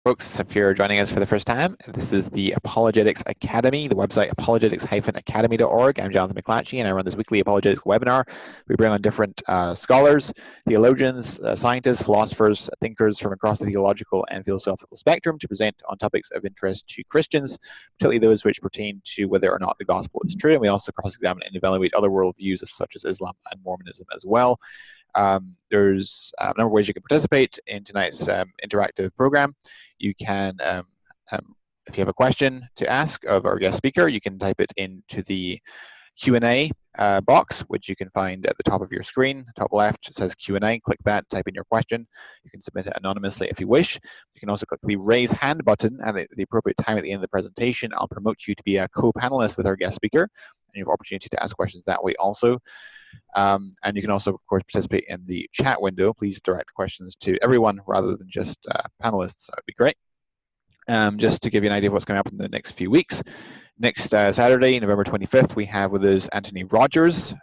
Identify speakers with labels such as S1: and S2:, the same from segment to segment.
S1: Folks, if you're joining us for the first time, this is the Apologetics Academy, the website apologetics-academy.org. I'm Jonathan McClatchy, and I run this weekly apologetics webinar. We bring on different scholars, theologians, scientists, philosophers, thinkers from across the theological and philosophical spectrum to present on topics of interest to Christians, particularly those which pertain to whether or not the gospel is true. And we also cross-examine and evaluate other worldviews such as Islam and Mormonism as well. There's a number of ways you can participate in tonight's interactive program. You can, if you have a question to ask of our guest speaker, you can type it into the Q&A box, which you can find at the top of your screen, top left. It says Q&A. Click that, type in your question. You can submit it anonymously if you wish. You can also click the raise hand button at the appropriate time at the end of the presentation. I'll promote you to be a co-panelist with our guest speaker, and you have opportunity to ask questions that way also. And you can also, of course, participate in the chat window. Please direct questions to everyone rather than just panelists. That would be great. Just to give you an idea of what's going to happen in the next few weeks. Next Saturday, November 25th, we have with us Anthony Rogers,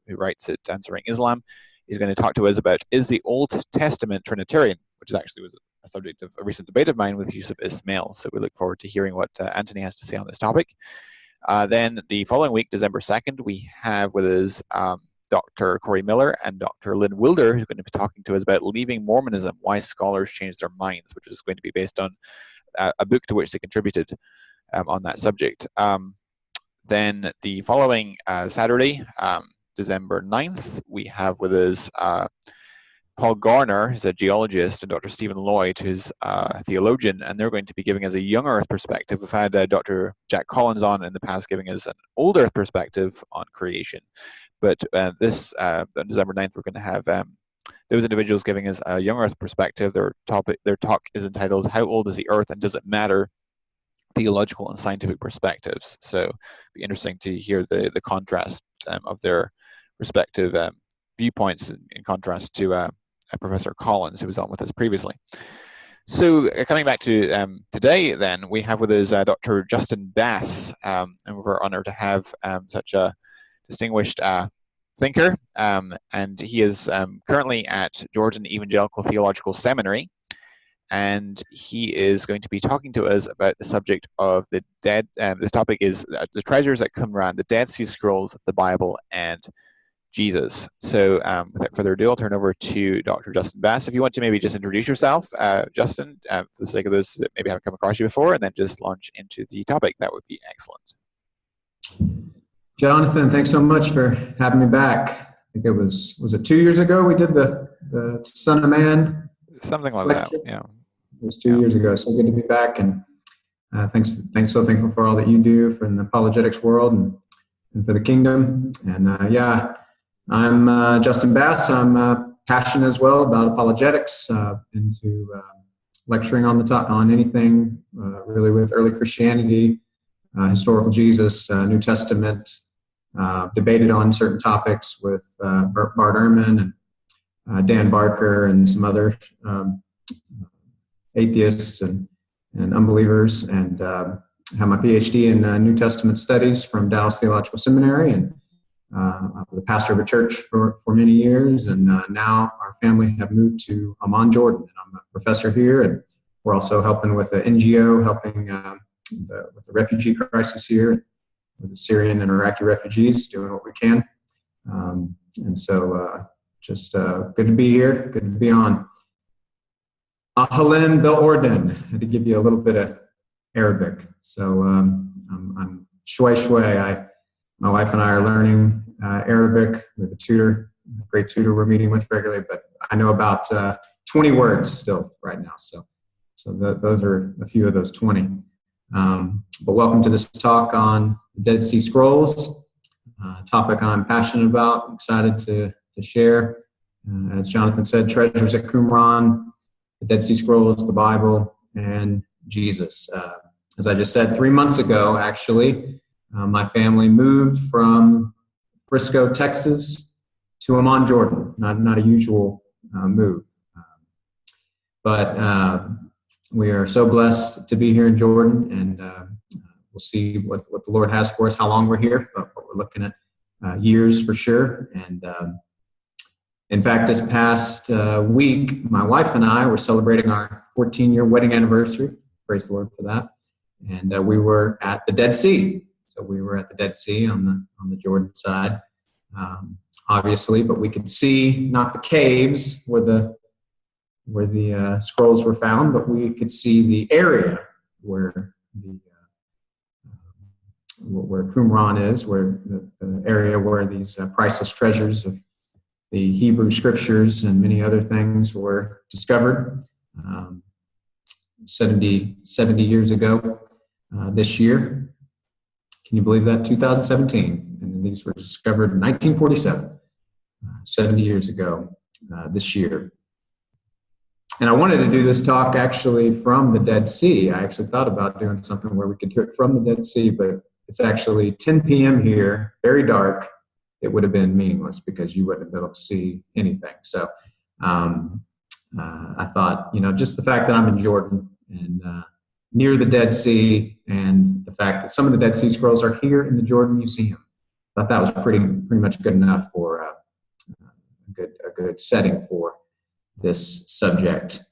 S1: who writes at Answering Islam. He's going to talk to us about, is the Old Testament Trinitarian, which actually was a subject of a recent debate of mine with Yusuf Ismail. So we look forward to hearing what Anthony has to say on this topic. Then the following week, December 2nd, we have with us Dr. Corey Miller and Dr. Lynn Wilder, who's going to be talking to us about leaving Mormonism, why scholars changed their minds, which is going to be based on a book to which they contributed on that subject. Then the following Saturday, December 9th, we have with us Paul Garner, who's a geologist, and Dr. Stephen Lloyd, who's a theologian, and they're going to be giving us a young Earth perspective. We've had Dr. Jack Collins on in the past giving us an old Earth perspective on creation. But this December 9th, we're going to have those individuals giving us a young Earth perspective. Their talk is entitled, How Old is the Earth and Does It Matter? Theological and Scientific Perspectives. So it'll be interesting to hear the contrast of their respective viewpoints in contrast to Professor Collins, who was on with us previously. So coming back to today, then, we have with us Dr. Justin Bass, and we're honored to have such a distinguished thinker, and he is currently at Georgian Evangelical Theological Seminary, and he is going to be talking to us about the subject of the dead. This topic is the treasures at Qumran, the Dead Sea Scrolls, the Bible, and Jesus. So without further ado, I'll turn over to Dr. Justin Bass. If you want to maybe just introduce yourself, Justin, for the sake of those that maybe haven't come across you before, and then just launch into the topic, that would be excellent.
S2: Jonathan, thanks so much for having me back. I think it was it 2 years ago we did the Son of Man?
S1: Something like lecture? That, yeah.
S2: It was 2 years ago, so good to be back, and thanks, so thankful for all that you do for the apologetics world and for the kingdom. And yeah, I'm Justin Bass. I'm passionate as well about apologetics, into lecturing on anything really with early Christianity, historical Jesus, New Testament, debated on certain topics with Bart Ehrman and Dan Barker and some other atheists and unbelievers, and have my PhD in New Testament studies from Dallas Theological Seminary, and I was the pastor of a church for many years, and now our family have moved to Amman, Jordan, and I'm a professor here, and we're also helping with an NGO, helping with the refugee crisis here, with the Syrian and Iraqi refugees, doing what we can. And so just good to be here, good to be on. Ahlan bil Ordin, I had to give you a little bit of Arabic. So I'm shway shway. My wife and I are learning Arabic. We have a tutor, a great tutor we're meeting with regularly, but I know about 20 words still right now. So those are a few of those 20. But welcome to this talk on the Dead Sea Scrolls, a topic I'm passionate about, I'm excited to share. As Jonathan said, treasures at Qumran, the Dead Sea Scrolls, the Bible, and Jesus. As I just said, 3 months ago, actually, my family moved from Frisco, Texas, to Amman, Jordan. Not a usual move, but we are so blessed to be here in Jordan, and we'll see what the Lord has for us, how long we're here, but we're looking at years for sure. And In fact, this past week, my wife and I were celebrating our 14-year wedding anniversary. Praise the Lord for that. And we were at the Dead Sea. So we were at the Dead Sea on the Jordan side, obviously, but we could see not the caves where the scrolls were found, but we could see the area where Qumran is, where the area where these priceless treasures of the Hebrew scriptures and many other things were discovered 70 years ago this year. Can you believe that? 2017. And these were discovered in 1947, 70 years ago this year. And I wanted to do this talk actually from the Dead Sea. I actually thought about doing something where we could do it from the Dead Sea, but it's actually 10 p.m. here, very dark. It would have been meaningless because you wouldn't have been able to see anything. So I thought, just the fact that I'm in Jordan and near the Dead Sea, and the fact that some of the Dead Sea Scrolls are here in the Jordan Museum, I thought that was pretty much good enough for a good setting for this subject.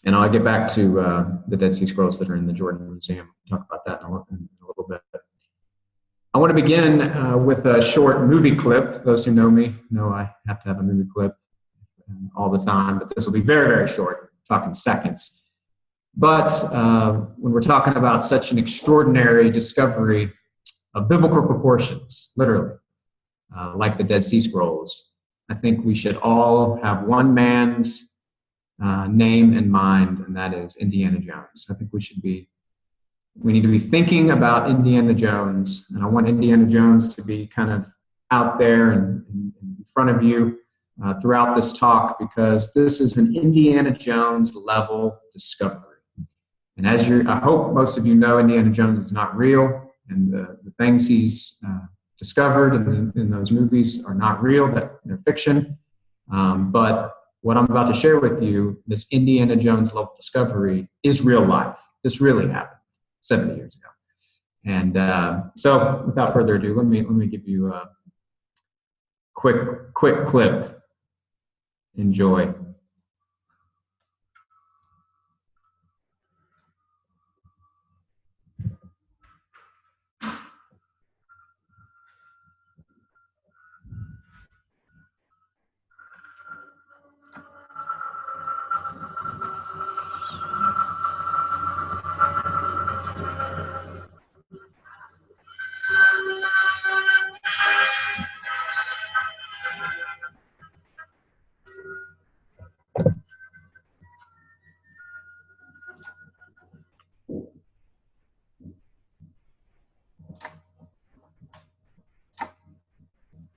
S2: And I'll get back to the Dead Sea Scrolls that are in the Jordan Museum. Talk about that in a little bit. I want to begin with a short movie clip. Those who know me know I have to have a movie clip all the time, but this will be very, very short, talking seconds. But when we're talking about such an extraordinary discovery of biblical proportions, literally, like the Dead Sea Scrolls, I think we should all have one man's name in mind, and that is Indiana Jones. I think we need to be thinking about Indiana Jones, and I want Indiana Jones to be kind of out there and in front of you throughout this talk, because this is an Indiana Jones level discovery. And I hope most of you know, Indiana Jones is not real, and the things he's discovered in those movies are not real, that they're fiction. But what I'm about to share with you, this Indiana Jones level discovery, is real life. This really happened 70 years ago. And so without further ado, let me give you a quick clip. Enjoy.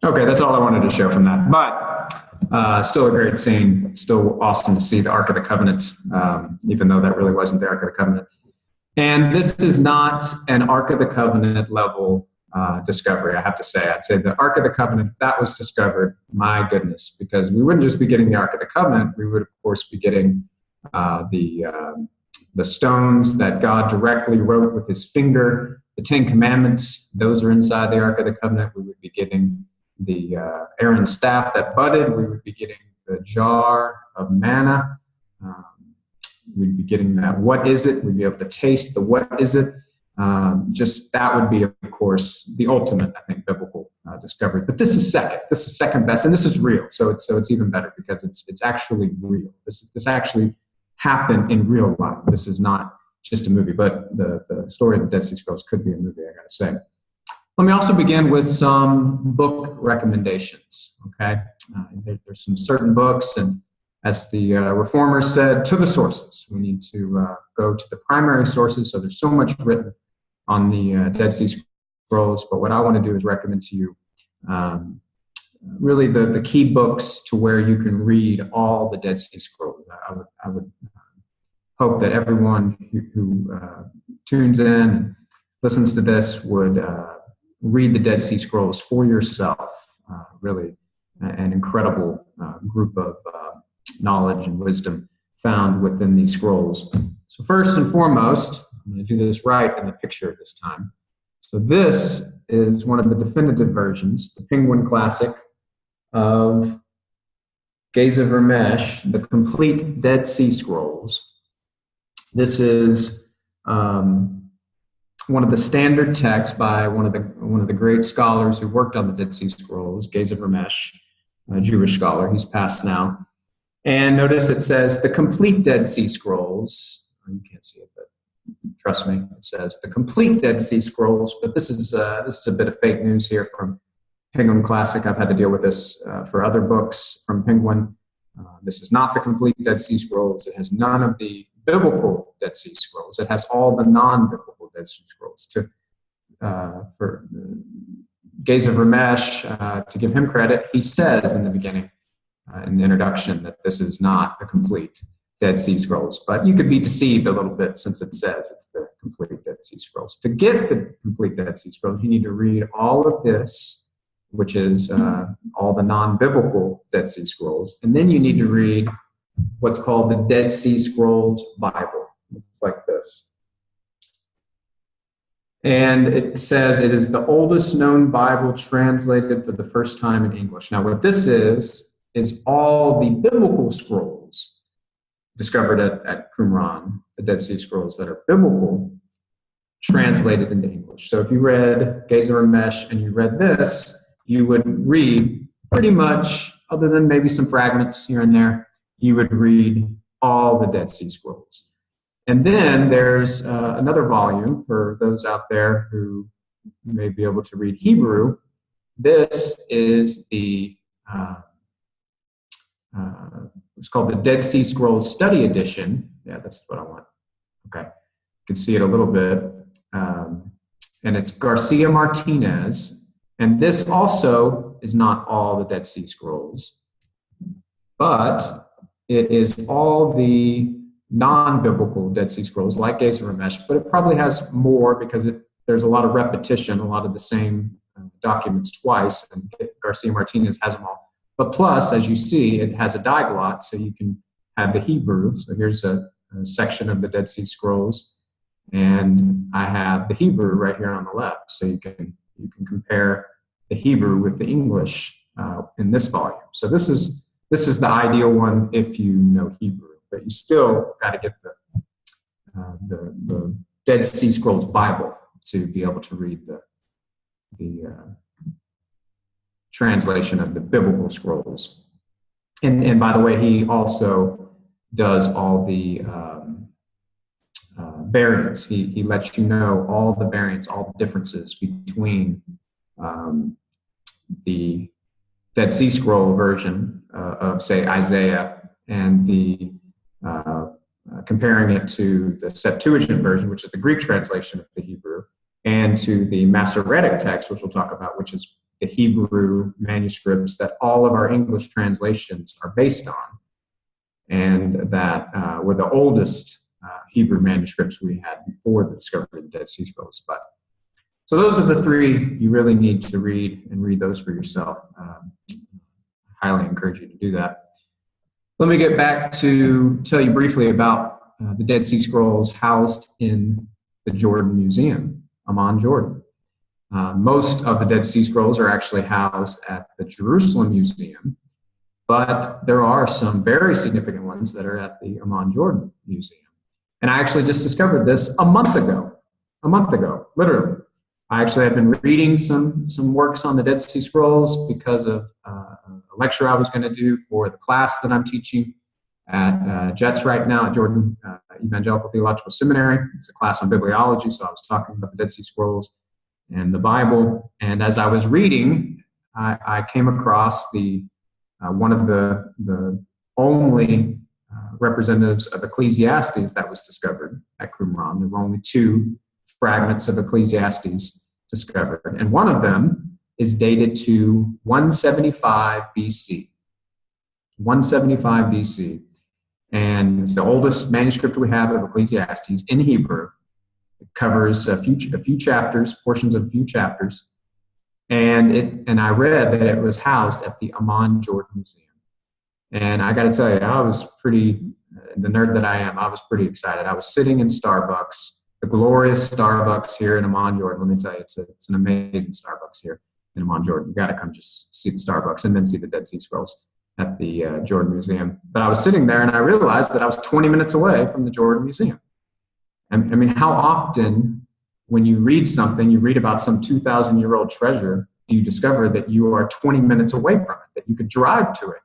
S2: Okay, that's all I wanted to show from that. But still a great scene. Still awesome to see the Ark of the Covenant, even though that really wasn't the Ark of the Covenant. And this is not an Ark of the Covenant level discovery, I have to say. I'd say the Ark of the Covenant, if that was discovered, my goodness, because we wouldn't just be getting the Ark of the Covenant, we would, of course, be getting the stones that God directly wrote with his finger, the Ten Commandments, those are inside the Ark of the Covenant. We would be getting the Aaron's staff that budded. We would be getting the jar of manna. We'd be getting that what is it? We'd be able to taste the what is it. Just that would be, of course, the ultimate, I think, biblical discovery. But this is second. This is second best, and this is real. So it's even better because it's actually real. This actually happened in real life. This is not just a movie, but the story of the Dead Sea Scrolls could be a movie, I got to say. Let me also begin with some book recommendations, okay? There's some certain books, and as the reformers said, to the sources. We need to go to the primary sources, so there's so much written on the Dead Sea Scrolls, but what I want to do is recommend to you really the key books to where you can read all the Dead Sea Scrolls. I would hope that everyone who tunes in and listens to this would read the Dead Sea Scrolls for yourself. Really an incredible group of knowledge and wisdom found within these scrolls. So first and foremost, I'm going to do this right in the picture this time. So this is one of the definitive versions, the Penguin Classic of Geza Vermesh, The Complete Dead Sea Scrolls. This is one of the standard texts by one of the great scholars who worked on the Dead Sea Scrolls, Geza Vermesh, a Jewish scholar. He's passed now. And notice it says the complete Dead Sea Scrolls. You can't see it, but trust me, it says the complete Dead Sea Scrolls. But this is a bit of fake news here from Penguin Classic. I've had to deal with this for other books from Penguin. This is not the complete Dead Sea Scrolls. It has none of the biblical Dead Sea Scrolls. It has all the non-biblical Dead Sea Scrolls. For Geza Vermesh, to give him credit, he says in the beginning, in the introduction, that this is not the complete Dead Sea Scrolls. But you could be deceived a little bit since it says it's the complete Dead Sea Scrolls. To get the complete Dead Sea Scrolls, you need to read all of this, which is all the non-biblical Dead Sea Scrolls. And then you need to read what's called the Dead Sea Scrolls Bible. It's like this. And it says it is the oldest known Bible translated for the first time in English. Now, what this is all the biblical scrolls discovered at Qumran, the Dead Sea Scrolls that are biblical, translated into English. So if you read Geza Vermesh and you read this, you would read pretty much, other than maybe some fragments here and there, you would read all the Dead Sea Scrolls. And then there's another volume for those out there who may be able to read Hebrew. This is it's called the Dead Sea Scrolls Study Edition. Yeah, that's what I want. Okay, you can see it a little bit. And it's Garcia Martinez. And this also is not all the Dead Sea Scrolls, but it is all the non-biblical Dead Sea Scrolls, like Geza Vermesh, but it probably has more because there's a lot of repetition, a lot of the same documents twice, and Garcia Martinez has them all. But plus, as you see, it has a diglot, so you can have the Hebrew. So here's a section of the Dead Sea Scrolls, and I have the Hebrew right here on the left, so you can compare the Hebrew with the English in this volume. So this is the ideal one if you know Hebrew, but you still got to get the Dead Sea Scrolls Bible to be able to read the translation of the biblical scrolls. And by the way, he also does all the variants. He lets you know all the variants, all the differences between the Dead Sea Scroll version of, say, Isaiah, and the comparing it to the Septuagint version, which is the Greek translation of the Hebrew, and to the Masoretic text, which we'll talk about, which is the Hebrew manuscripts that all of our English translations are based on, and that were the oldest Hebrew manuscripts we had before the discovery of the Dead Sea Scrolls. But so those are the three you really need to read, and read those for yourself. Highly encourage you to do that. Let me get back to tell you briefly about the Dead Sea Scrolls housed in the Jordan Museum, Amman, Jordan. Most of the Dead Sea Scrolls are actually housed at the Jerusalem Museum, but there are some very significant ones that are at the Amman, Jordan Museum. And I actually just discovered this a month ago, literally. I actually had been reading some works on the Dead Sea Scrolls because of a lecture I was going to do for the class that I'm teaching at JETS right now, at Jordan Evangelical Theological Seminary. It's a class on bibliology, so I was talking about the Dead Sea Scrolls and the Bible. And as I was reading, I came across one of the only representatives of Ecclesiastes that was discovered at Qumran. There were only 2 fragments of Ecclesiastes discovered, and one of them is dated to 175 BC. 175 BC. And it's the oldest manuscript we have of Ecclesiastes in Hebrew. It covers a few chapters, portions of a few chapters. And I read that it was housed at the Amman, Jordan Museum. And I got to tell you, I was the nerd that I am, I was pretty excited. I was sitting in Starbucks, the glorious Starbucks here in Amman, Jordan. Let me tell you, it's an amazing Starbucks here in Amman, Jordan. You got to come just see the Starbucks and then see the Dead Sea Scrolls. at the Jordan Museum. But I was sitting there and I realized that I was 20 minutes away from the Jordan Museum. And I mean, how often when you read something, you read about some 2,000-year-old treasure, you discover that you are 20 minutes away from it, that you could drive to it.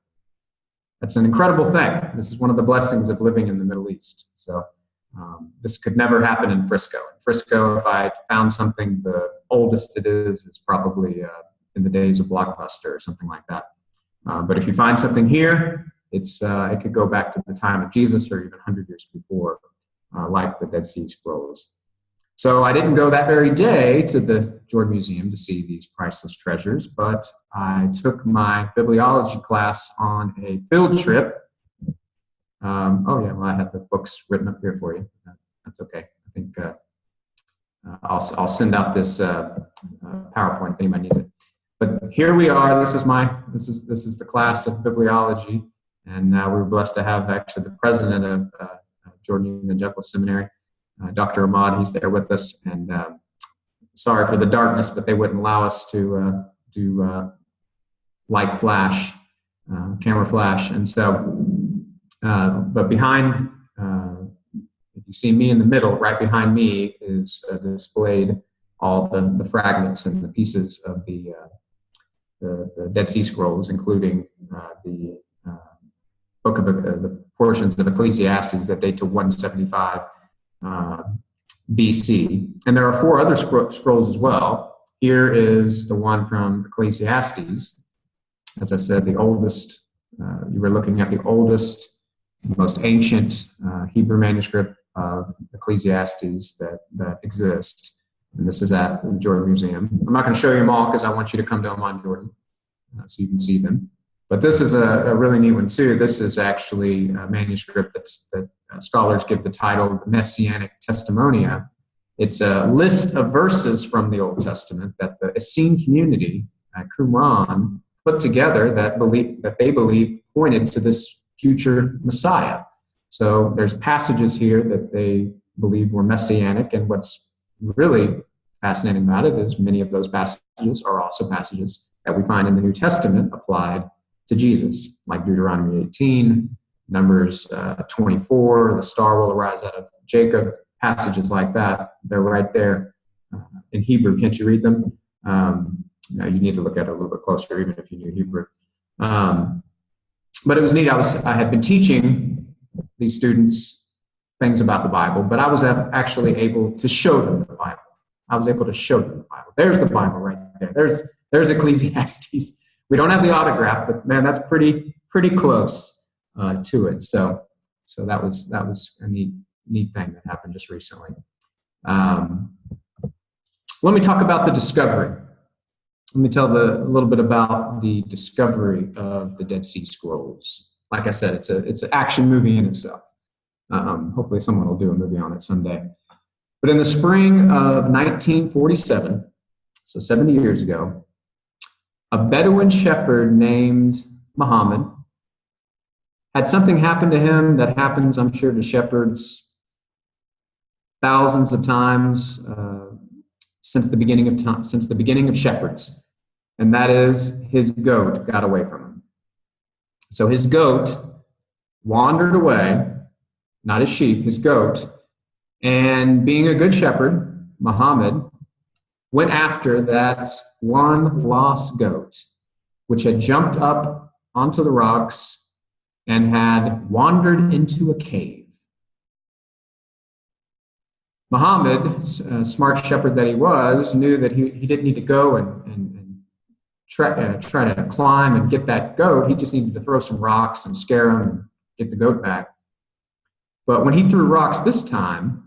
S2: That's an incredible thing. This is one of the blessings of living in the Middle East. So this could never happen in Frisco. In Frisco, if I found something, the oldest it is probably in the days of Blockbuster or something like that. But if you find something here, it could go back to the time of Jesus or even 100 years before, like the Dead Sea Scrolls. So I didn't go that very day to the Jordan Museum to see these priceless treasures, but I took my bibliology class on a field trip. I had the books written up here for you. That's okay. I think I'll send out this PowerPoint if anybody needs it. But here we are. This is the class of bibliology, and we were blessed to have actually the president of Jordan Evangelical Seminary, Dr. Ahmad. He's there with us, and sorry for the darkness, but they wouldn't allow us to do light flash, camera flash, and so. But behind, if you see me in the middle, right behind me is displayed all the fragments and the pieces of the Dead Sea Scrolls, including the book of the portions of Ecclesiastes that date to 175 BC. And there are 4 other scrolls as well. Here is the one from Ecclesiastes. As I said, the oldest, you were looking at the oldest, most ancient Hebrew manuscript of Ecclesiastes that exists. And this is at the Jordan Museum. I'm not going to show you them all because I want you to come to Amman, Jordan, so you can see them. But this is a really neat one too. This is actually a manuscript that scholars give the title Messianic Testimonia. It's a list of verses from the Old Testament that the Essene community at Qumran put together that they believe pointed to this future Messiah. So there's passages here that they believe were messianic, and what's really fascinating about it is many of those passages are also passages that we find in the New Testament applied to Jesus, like Deuteronomy 18, Numbers 24, the star will arise out of Jacob, passages like that. They're right there in Hebrew. Can't you read them? You need to look at it a little bit closer, even if you knew Hebrew. But it was neat. I had been teaching these students things about the Bible, but I was actually able to show them the Bible. I was able to show them the Bible. There's the Bible right there. There's Ecclesiastes. We don't have the autograph, but man, that's pretty close to it. So that was a neat thing that happened just recently. Let me talk about the discovery. Let me tell a little bit about the discovery of the Dead Sea Scrolls. Like I said, it's an action movie in itself. Hopefully someone will do a movie on it someday. But in the spring of 1947, so 70 years ago, a Bedouin shepherd named Muhammad had something happen to him that happens, I'm sure, to shepherds thousands of times since the beginning of time, since the beginning of shepherds, and that is his goat got away from him. So his goat wandered away, not his sheep, his goat, and being a good shepherd, Muhammad went after that one lost goat, which had jumped up onto the rocks and had wandered into a cave. Muhammad, smart shepherd that he was, knew that he didn't need to go and try to climb and get that goat. He just needed to throw some rocks and scare him and get the goat back. But when he threw rocks this time,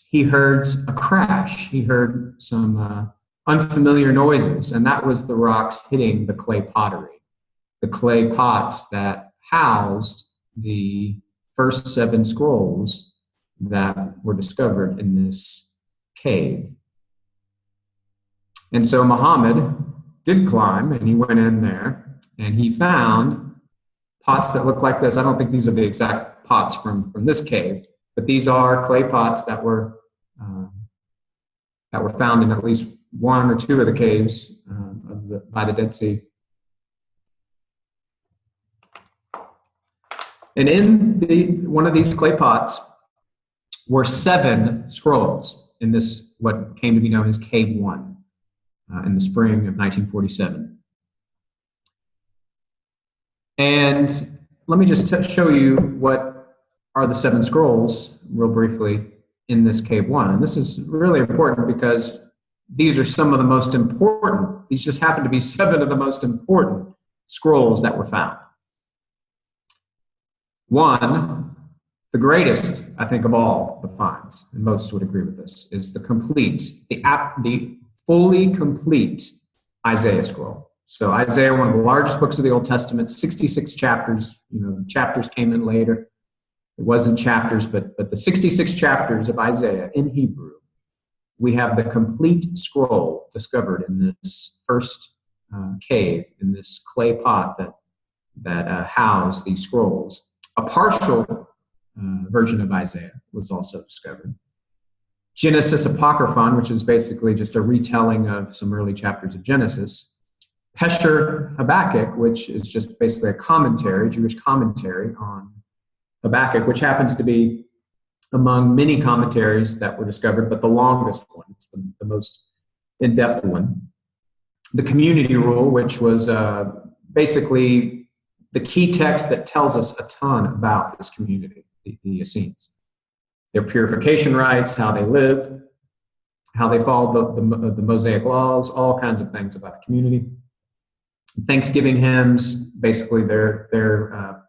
S2: he heard a crash. He heard some unfamiliar noises, and that was the rocks hitting the clay pottery, the clay pots that housed the first 7 scrolls that were discovered in this cave. And so Muhammad did climb, and he went in there, and he found pots that look like this. I don't think these are the exact pots from this cave, but these are clay pots that were found in at least 1 or 2 of the caves by the Dead Sea. And in one of these clay pots were 7 scrolls in this, what came to be known as Cave 1, in the spring of 1947. And let me just show you what are the 7 scrolls real briefly in this Cave 1. And this is really important because these are some of the most important. These just happen to be 7 of the most important scrolls that were found. One, the greatest, I think, of all the finds, and most would agree with this, is the fully complete Isaiah scroll. So Isaiah, one of the largest books of the Old Testament, 66 chapters. Chapters came in later. It wasn't chapters, but the 66 chapters of Isaiah in Hebrew, we have the complete scroll discovered in this first cave, in this clay pot that housed these scrolls. A partial version of Isaiah was also discovered. Genesis Apocryphon, which is basically just a retelling of some early chapters of Genesis. Pesher Habakkuk, which is just basically a commentary, Jewish commentary on Habakkuk, which happens to be among many commentaries that were discovered, but the longest one. It's the most in-depth one. The Community Rule, which was basically the key text that tells us a ton about this community, the Essenes. Their purification rites, how they lived, how they followed the Mosaic laws, all kinds of things about the community. Thanksgiving hymns, basically their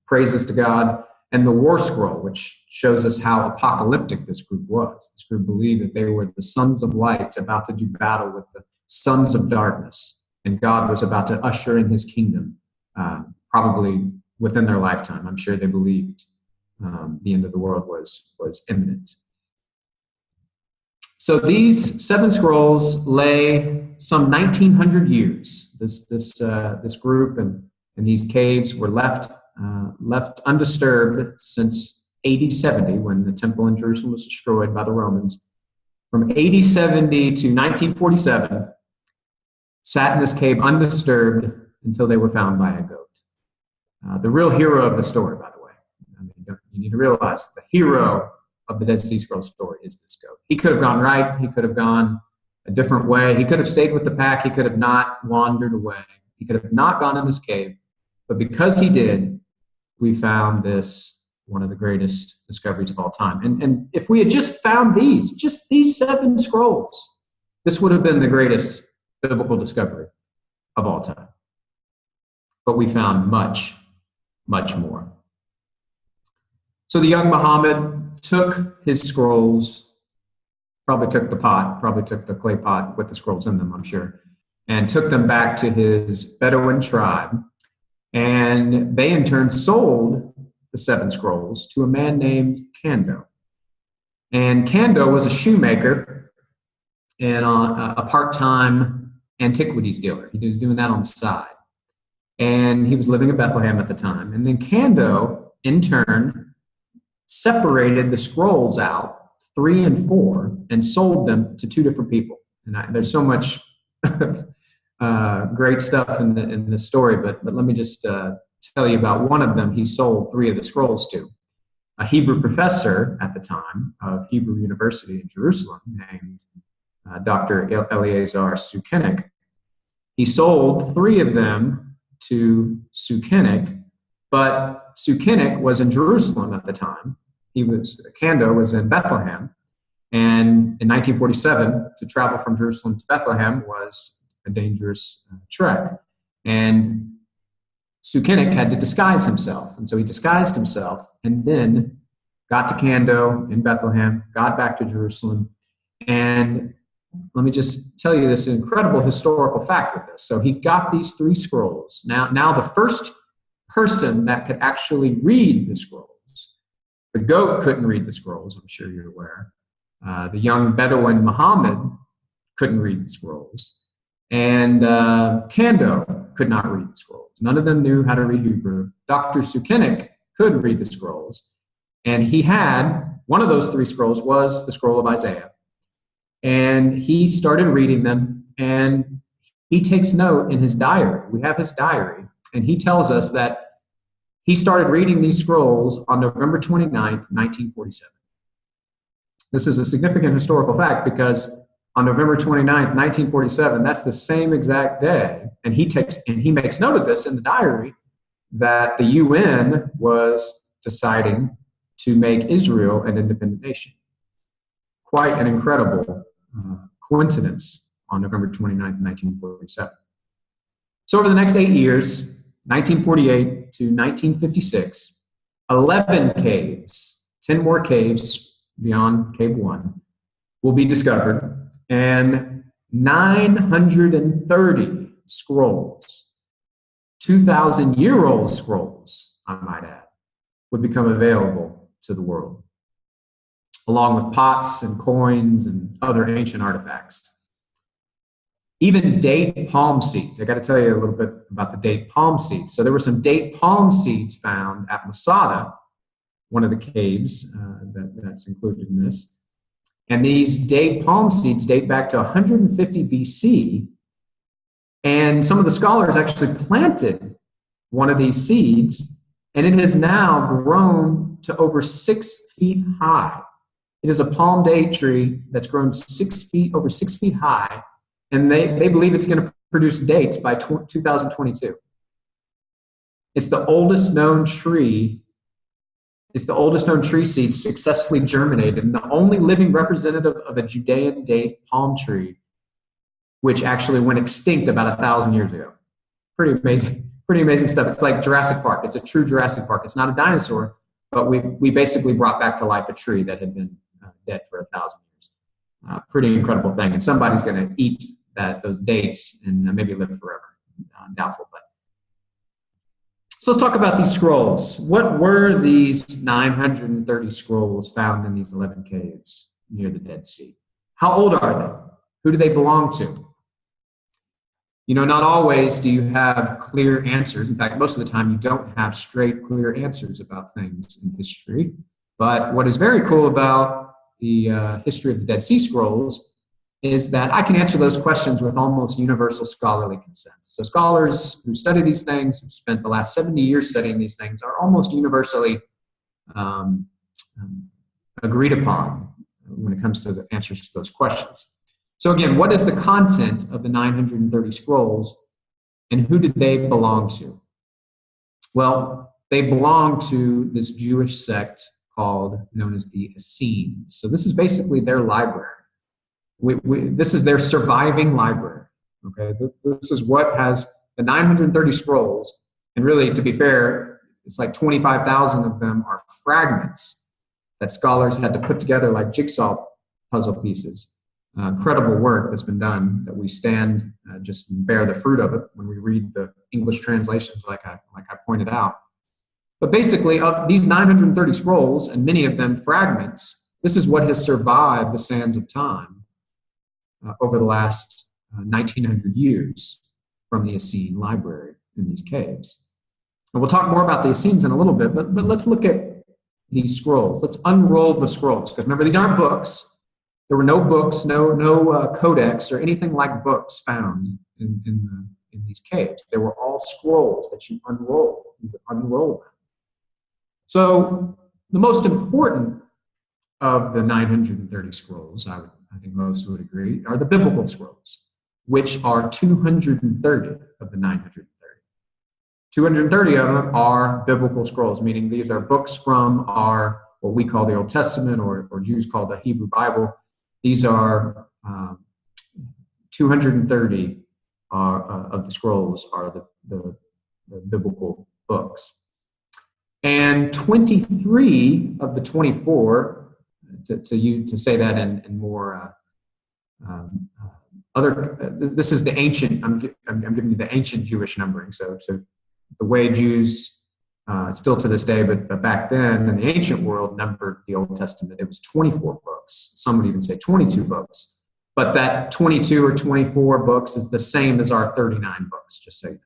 S2: praises to God, and the War Scroll, which shows us how apocalyptic this group was. This group believed that they were the sons of light about to do battle with the sons of darkness, and God was about to usher in his kingdom, probably within their lifetime. I'm sure they believed the end of the world was imminent. So these 7 scrolls lay some 1,900 years. This group and these caves were left undisturbed since AD 70, when the temple in Jerusalem was destroyed by the Romans. From AD 70 to 1947, sat in this cave undisturbed until they were found by a goat. The real hero of the story, by the way. You need to realize the hero of the Dead Sea Scrolls story is this goat. He could have gone right. He could have gone a different way. He could have stayed with the pack. He could have not wandered away. He could have not gone in this cave. But because he did, we found this, one of the greatest discoveries of all time. And if we had just found these 7 scrolls, this would have been the greatest biblical discovery of all time. But we found much, much more. So the young Muhammad took his scrolls, probably took the clay pot with the scrolls in them, I'm sure, and took them back to his Bedouin tribe. And they in turn sold the 7 scrolls to a man named Kando. And Kando was a shoemaker and a part-time antiquities dealer. He was doing that on the side. And he was living in Bethlehem at the time. And then Kando, in turn, separated the scrolls out, 3 and 4, and sold them to 2 different people. And there's so much great stuff in the story, but let me just tell you about one of them. He sold 3 of the scrolls to a Hebrew professor at the time of Hebrew University in Jerusalem named Dr. Eleazar Sukenik. He sold 3 of them to Sukenik, but Sukenik was in Jerusalem at the time. Kando was in Bethlehem, and in 1947, to travel from Jerusalem to Bethlehem was a dangerous trek. And Sukenik had to disguise himself. And so he disguised himself and then got to Kando in Bethlehem, got back to Jerusalem. And let me just tell you this incredible historical fact with this. So he got these 3 scrolls. Now the first person that could actually read the scrolls, the goat couldn't read the scrolls, I'm sure you're aware. The young Bedouin Muhammad couldn't read the scrolls. And Kando could not read the scrolls. None of them knew how to read Hebrew. Dr. Sukenik could read the scrolls. And he had, one of those 3 scrolls was the scroll of Isaiah. And he started reading them, and he takes note in his diary. We have his diary, and he tells us that He started reading these scrolls on November 29th, 1947. This is a significant historical fact because on November 29th, 1947, that's the same exact day, and he makes note of this in the diary, that the UN was deciding to make Israel an independent nation. Quite an incredible coincidence on November 29th, 1947. So over the next 8 years, 1948 to 1956, 11 caves, 10 more caves beyond Cave 1, will be discovered, and 930 scrolls, 2,000-year-old scrolls, I might add, would become available to the world, along with pots and coins and other ancient artifacts. Even date palm seeds. I got to tell you a little bit about the date palm seeds. So there were some date palm seeds found at Masada, one of the caves that's included in this. And these date palm seeds date back to 150 BC. And some of the scholars actually planted one of these seeds, and it has now grown to over 6 feet high. It is a palm date tree that's grown over 6 feet high, and they believe it's going to produce dates by 2022. It's the oldest known tree. It's the oldest known tree seed successfully germinated, and the only living representative of a Judean date palm tree, which actually went extinct about 1,000 years ago. Pretty amazing stuff. It's like Jurassic Park. It's a true Jurassic Park. It's not a dinosaur, but we basically brought back to life a tree that had been dead for 1,000 years. Pretty incredible thing. And somebody's going to eat those dates and maybe live forever. Doubtful, but. So let's talk about these scrolls. What were these 930 scrolls found in these 11 caves near the Dead Sea? How old are they? Who do they belong to? You know, not always do you have clear answers. In fact, most of the time you don't have straight, clear answers about things in history. But what is very cool about the history of the Dead Sea Scrolls is that I can answer those questions with almost universal scholarly consent. So scholars who study these things, who spent the last 70 years studying these things, are almost universally agreed upon when it comes to the answers to those questions. So again, what is the content of the 930 scrolls, and who did they belong to? Well, they belong to this Jewish sect known as the Essenes. So this is basically their library. This is their surviving library. Okay, this is what has the 930 scrolls, and really, to be fair, it's like 25,000 of them are fragments that scholars had to put together like jigsaw puzzle pieces. Incredible work that's been done that we stand just bear the fruit of it when we read the English translations, like I pointed out. But basically, of these 930 scrolls, and many of them fragments, this is what has survived the sands of time over the last 1900 years from the Essene library in these caves. And we'll talk more about the Essenes in a little bit, but let's look at these scrolls. Let's unroll the scrolls, because remember, these aren't books. There were no books, no codex or anything like books found in these caves. They were all scrolls that you unroll. You could unroll them. So the most important of the 930 scrolls, I think most would agree, are the biblical scrolls, which are 230 of the 930. 230 of them are biblical scrolls, meaning these are books from what we call the Old Testament, or Jews call the Hebrew Bible. These are 230 of the scrolls are the biblical books. And 23 of the 24, to say that in more this is the ancient. I'm giving you the ancient Jewish numbering. So the way Jews still to this day, but back then in the ancient world numbered the Old Testament, it was 24 books. Some would even say 22 books. But that 22 or 24 books is the same as our 39 books, just so you know.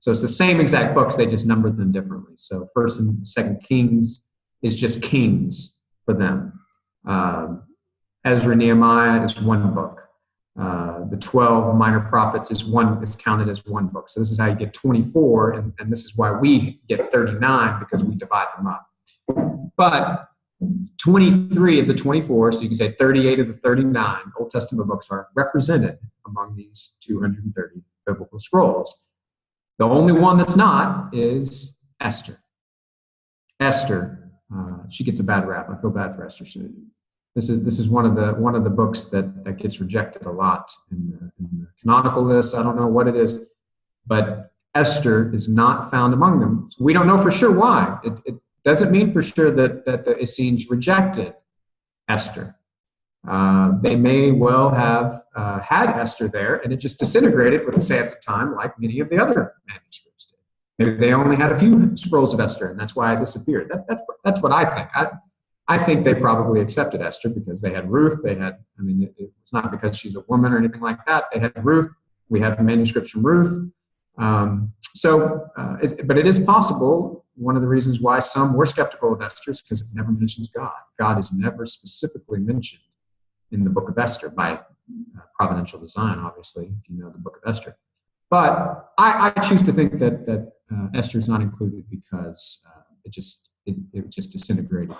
S2: So it's the same exact books, they just numbered them differently. So 1st and 2nd Kings is just Kings for them. Ezra, Nehemiah is one book. the 12 minor prophets is counted as one book. So this is how you get 24, and this is why we get 39, because we divide them up. But 23 of the 24, so you can say 38 of the 39 Old Testament books are represented among these 230 biblical scrolls. The only one that's not is Esther. Esther, she gets a bad rap. I feel bad for Esther. This is one of the books that gets rejected a lot in the canonical list. I don't know what it is, but Esther is not found among them. We don't know for sure why. It doesn't mean for sure that the Essenes rejected Esther. They may well have had Esther there, and it just disintegrated with the sands of time, like many of the other manuscripts did. Maybe they only had a few scrolls of Esther, and that's why it disappeared. That's what I think. I think they probably accepted Esther because they had Ruth. It's not because she's a woman or anything like that. They had Ruth. We have manuscripts from Ruth. But it is possible. One of the reasons why some were skeptical of Esther is because it never mentions God. God is never specifically mentioned in the book of Esther by providential design, obviously, if you know the book of Esther. But I choose to think that Esther is not included because it just disintegrated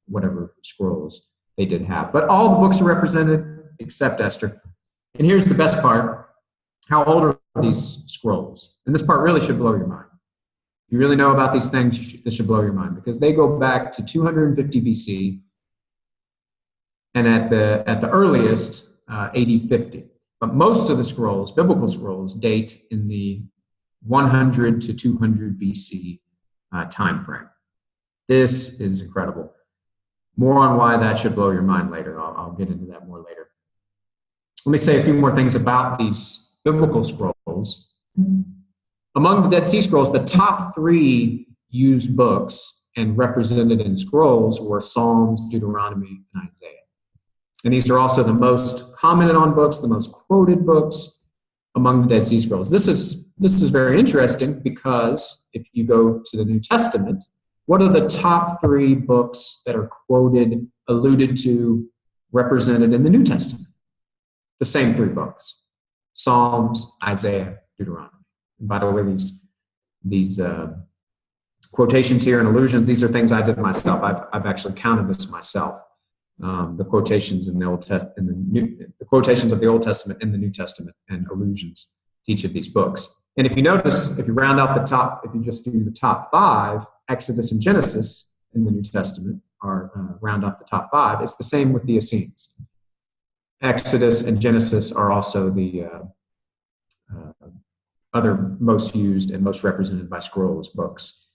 S2: whatever scrolls they did have. But all the books are represented except Esther. And here's the best part. How old are these scrolls? And this part really should blow your mind. If you really know about these things, this should blow your mind, because they go back to 250 BC, and at the earliest, AD 50. But most of the scrolls, biblical scrolls, date in the 100 to 200 BC time frame. This is incredible. More on why that should blow your mind later. I'll get into that more later. Let me say a few more things about these biblical scrolls. Among the Dead Sea Scrolls, the top 3 used books and represented in scrolls were Psalms, Deuteronomy, and Isaiah. And these are also the most commented on books, the most quoted books among the Dead Sea Scrolls. This is very interesting, because if you go to the New Testament, what are the top 3 books that are quoted, alluded to, represented in the New Testament? The same 3 books: Psalms, Isaiah, Deuteronomy. And by the way, these quotations here and allusions, these are things I did myself. I've actually counted this myself. The quotations in the the quotations of the Old Testament in the New Testament, and allusions to each of these books. And if you notice, if you round out the top, if you just do the top 5, Exodus and Genesis in the New Testament are round out the top 5. It's the same with the Essenes. Exodus and Genesis are also the other most used and most represented by scrolls books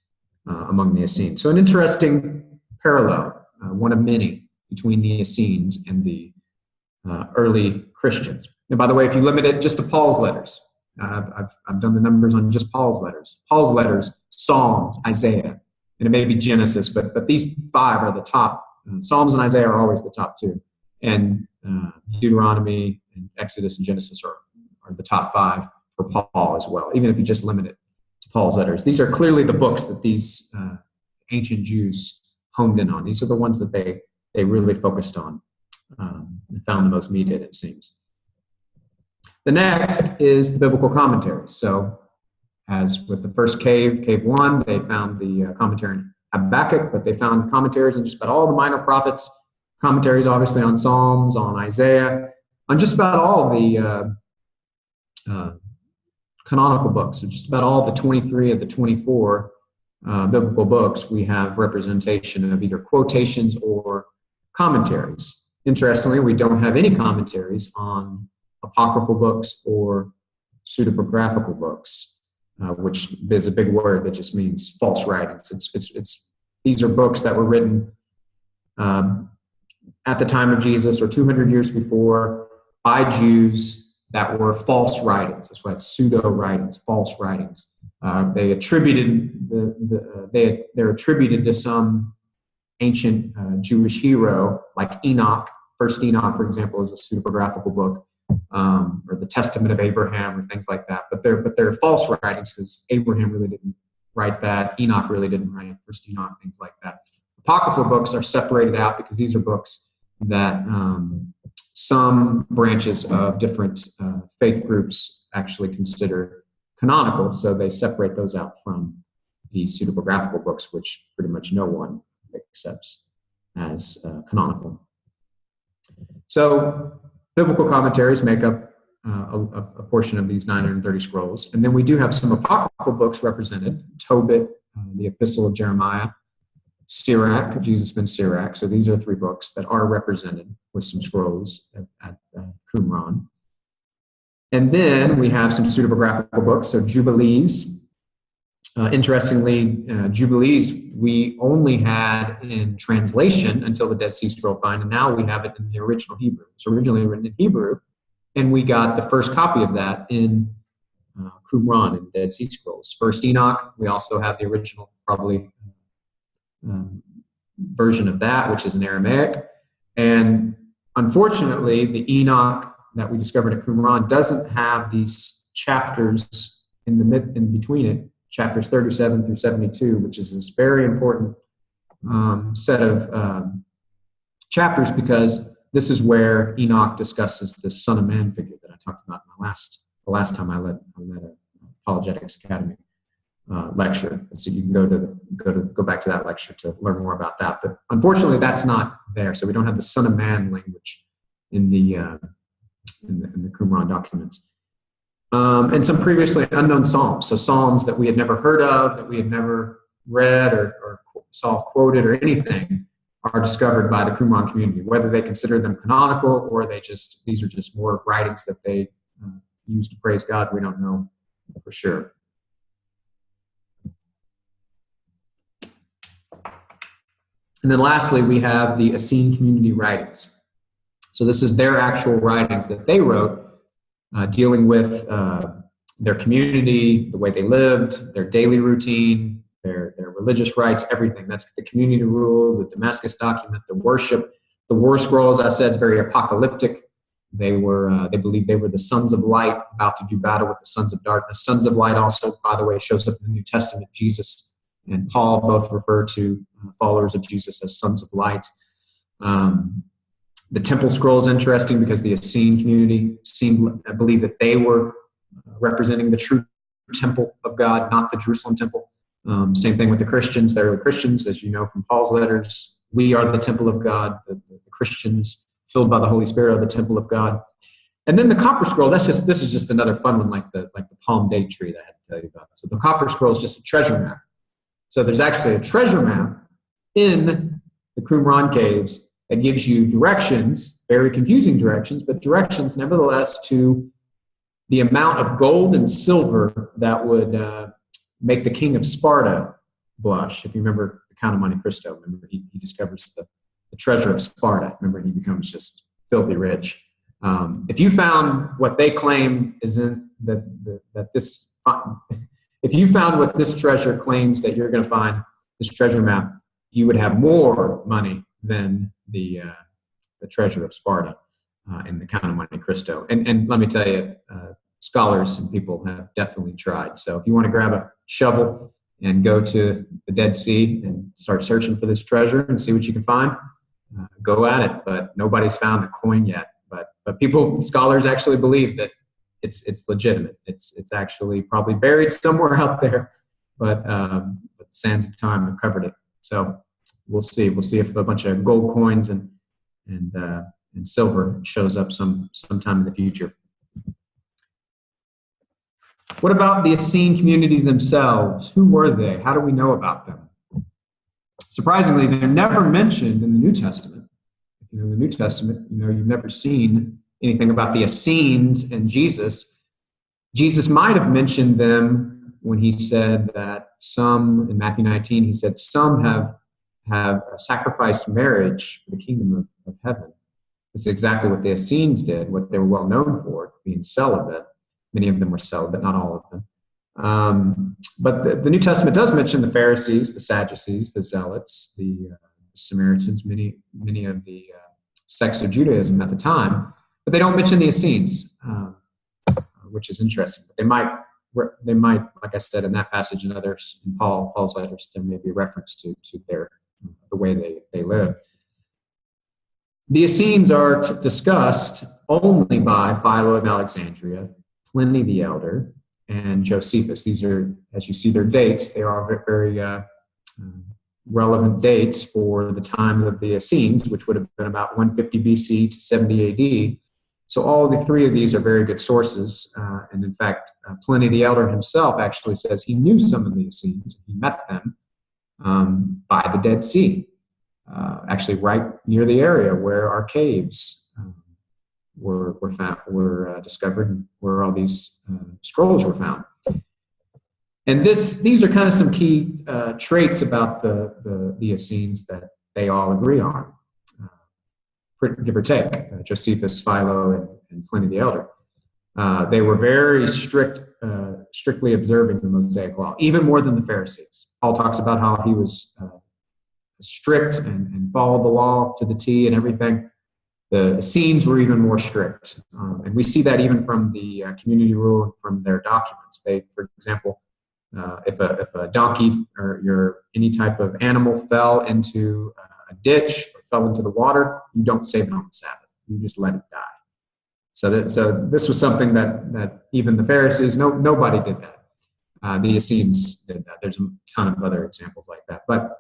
S2: among the Essenes. So an interesting parallel, one of many, between the Essenes and the early Christians. And by the way, if you limit it just to Paul's letters, I've done the numbers on just Paul's letters. Paul's letters, Psalms, Isaiah, and it may be Genesis, but these 5 are the top. Psalms and Isaiah are always the top 2. And Deuteronomy and Exodus and Genesis are the top 5 for Paul as well, even if you just limit it to Paul's letters. These are clearly the books that these ancient Jews honed in on. These are the ones that they really focused on and found the most meat in, it seems. The next is the biblical commentaries. So as with the first cave 1, they found the commentary in Habakkuk, but they found commentaries on just about all the minor prophets, commentaries obviously on Psalms, on Isaiah, on just about all the canonical books. So just about all the 23 of the 24 biblical books, we have representation of either quotations or commentaries. Interestingly, we don't have any commentaries on apocryphal books or pseudepigraphical books, which is a big word that just means false writings. These are books that were written at the time of Jesus or 200 years before by Jews that were false writings. That's why it's pseudo writings, false writings. They're attributed to some ancient Jewish hero like Enoch. First Enoch, for example, is a pseudepigraphical book, or the Testament of Abraham, or things like that. But they're false writings, because Abraham really didn't write that. Enoch really didn't write First Enoch, things like that. Apocryphal books are separated out because these are books that some branches of different faith groups actually consider canonical, so they separate those out from the pseudepigraphical books, which pretty much no one accepts as canonical. So biblical commentaries make up a portion of these 930 scrolls. And then we do have some apocryphal books represented: Tobit, the Epistle of Jeremiah, Sirach, Jesus ben Sirach. So these are 3 books that are represented with some scrolls at Qumran. And then we have some pseudepigraphical books, so Jubilees. Interestingly, Jubilees we only had in translation until the Dead Sea Scroll find, and now we have it in the original Hebrew. It's originally written in Hebrew, and we got the first copy of that in Qumran in the Dead Sea Scrolls. First Enoch, we also have the original, probably, version of that, which is in Aramaic. And unfortunately, the Enoch that we discovered at Qumran doesn't have these chapters in between it, chapters 37 through 72, which is this very important set of chapters, because this is where Enoch discusses the Son of Man figure that I talked about in the last time I led an Apologetics Academy lecture. So you can go back to that lecture to learn more about that. But unfortunately, that's not there. So we don't have the Son of Man language in the Qumran documents. And some previously unknown psalms. So psalms that we had never heard of, that we had never read or saw quoted or anything, are discovered by the Qumran community. Whether they consider them canonical or these are just more writings that they use to praise God, we don't know for sure. And then lastly, we have the Essene community writings. So this is their actual writings that they wrote, dealing with their community, the way they lived, their daily routine, their religious rites, everything. That's the community rule, the Damascus document, the worship. The war scroll, as I said, is very apocalyptic. They believed they were the sons of light about to do battle with the sons of darkness. Sons of light also, by the way, shows up in the New Testament. Jesus and Paul both refer to followers of Jesus as sons of light. The temple scroll is interesting because the Essene community I believe that they were representing the true temple of God, not the Jerusalem temple. Same thing with the Christians. They're the Christians, as you know from Paul's letters. We are the temple of God. The Christians, filled by the Holy Spirit, are the temple of God. And then the copper scroll. This is just another fun one, like the palm date tree that I had to tell you about. So the copper scroll is just a treasure map. So there's actually a treasure map in the Qumran caves that gives you directions, very confusing directions, but directions nevertheless to the amount of gold and silver that would make the king of Sparta blush. If you remember the Count of Monte Cristo, remember he discovers the treasure of Sparta. Remember, he becomes just filthy rich. If you found what they claim is in if you found what this treasure claims that you're going to find, this treasure map, you would have more money than the treasure of Sparta in the Count of Monte Cristo. And let me tell you, scholars and people have definitely tried. So if you want to grab a shovel and go to the Dead Sea and start searching for this treasure and see what you can find, go at it. But nobody's found a coin yet. But scholars actually believe that it's legitimate. It's actually probably buried somewhere out there, but the sands of time have covered it. So we'll see. We'll see if a bunch of gold coins and silver shows up sometime in the future. What about the Essene community themselves? Who were they? How do we know about them? Surprisingly, they're never mentioned in the New Testament. In the New Testament, you've never seen anything about the Essenes and Jesus. Jesus might have mentioned them when he said that some, in Matthew 19, he said, some have sacrificed marriage for the kingdom of heaven. That's exactly what the Essenes did, what they were well known for, being celibate. Many of them were celibate, not all of them. But the New Testament does mention the Pharisees, the Sadducees, the Zealots, the Samaritans, many of the sects of Judaism at the time. But they don't mention the Essenes, which is interesting. But they might, like I said, in that passage and others in Paul's letters, there may be a reference to the way they lived. The Essenes are discussed only by Philo of Alexandria, Pliny the Elder, and Josephus. These are, as you see their dates, they are very relevant dates for the time of the Essenes, which would have been about 150 BC to 70 AD. So all the three of these are very good sources. And in fact, Pliny the Elder himself actually says he knew some of the Essenes. He met them by the Dead Sea, actually right near the area where our caves were discovered, and where all these scrolls were found. And these are kind of some key traits about the Essenes that they all agree on, give or take. Josephus, Philo, and Pliny the Elder. They were very strictly observing the Mosaic law, even more than the Pharisees. Paul talks about how he was strict and followed the law to the T and everything. The Essenes were even more strict. And we see that even from the community rule and from their documents. They, for example, if a donkey or any type of animal fell into a ditch or fell into the water, you don't save it on the Sabbath. You just let it die. So this was something that even the Pharisees, nobody did that. The Essenes did that. There's a ton of other examples like that. But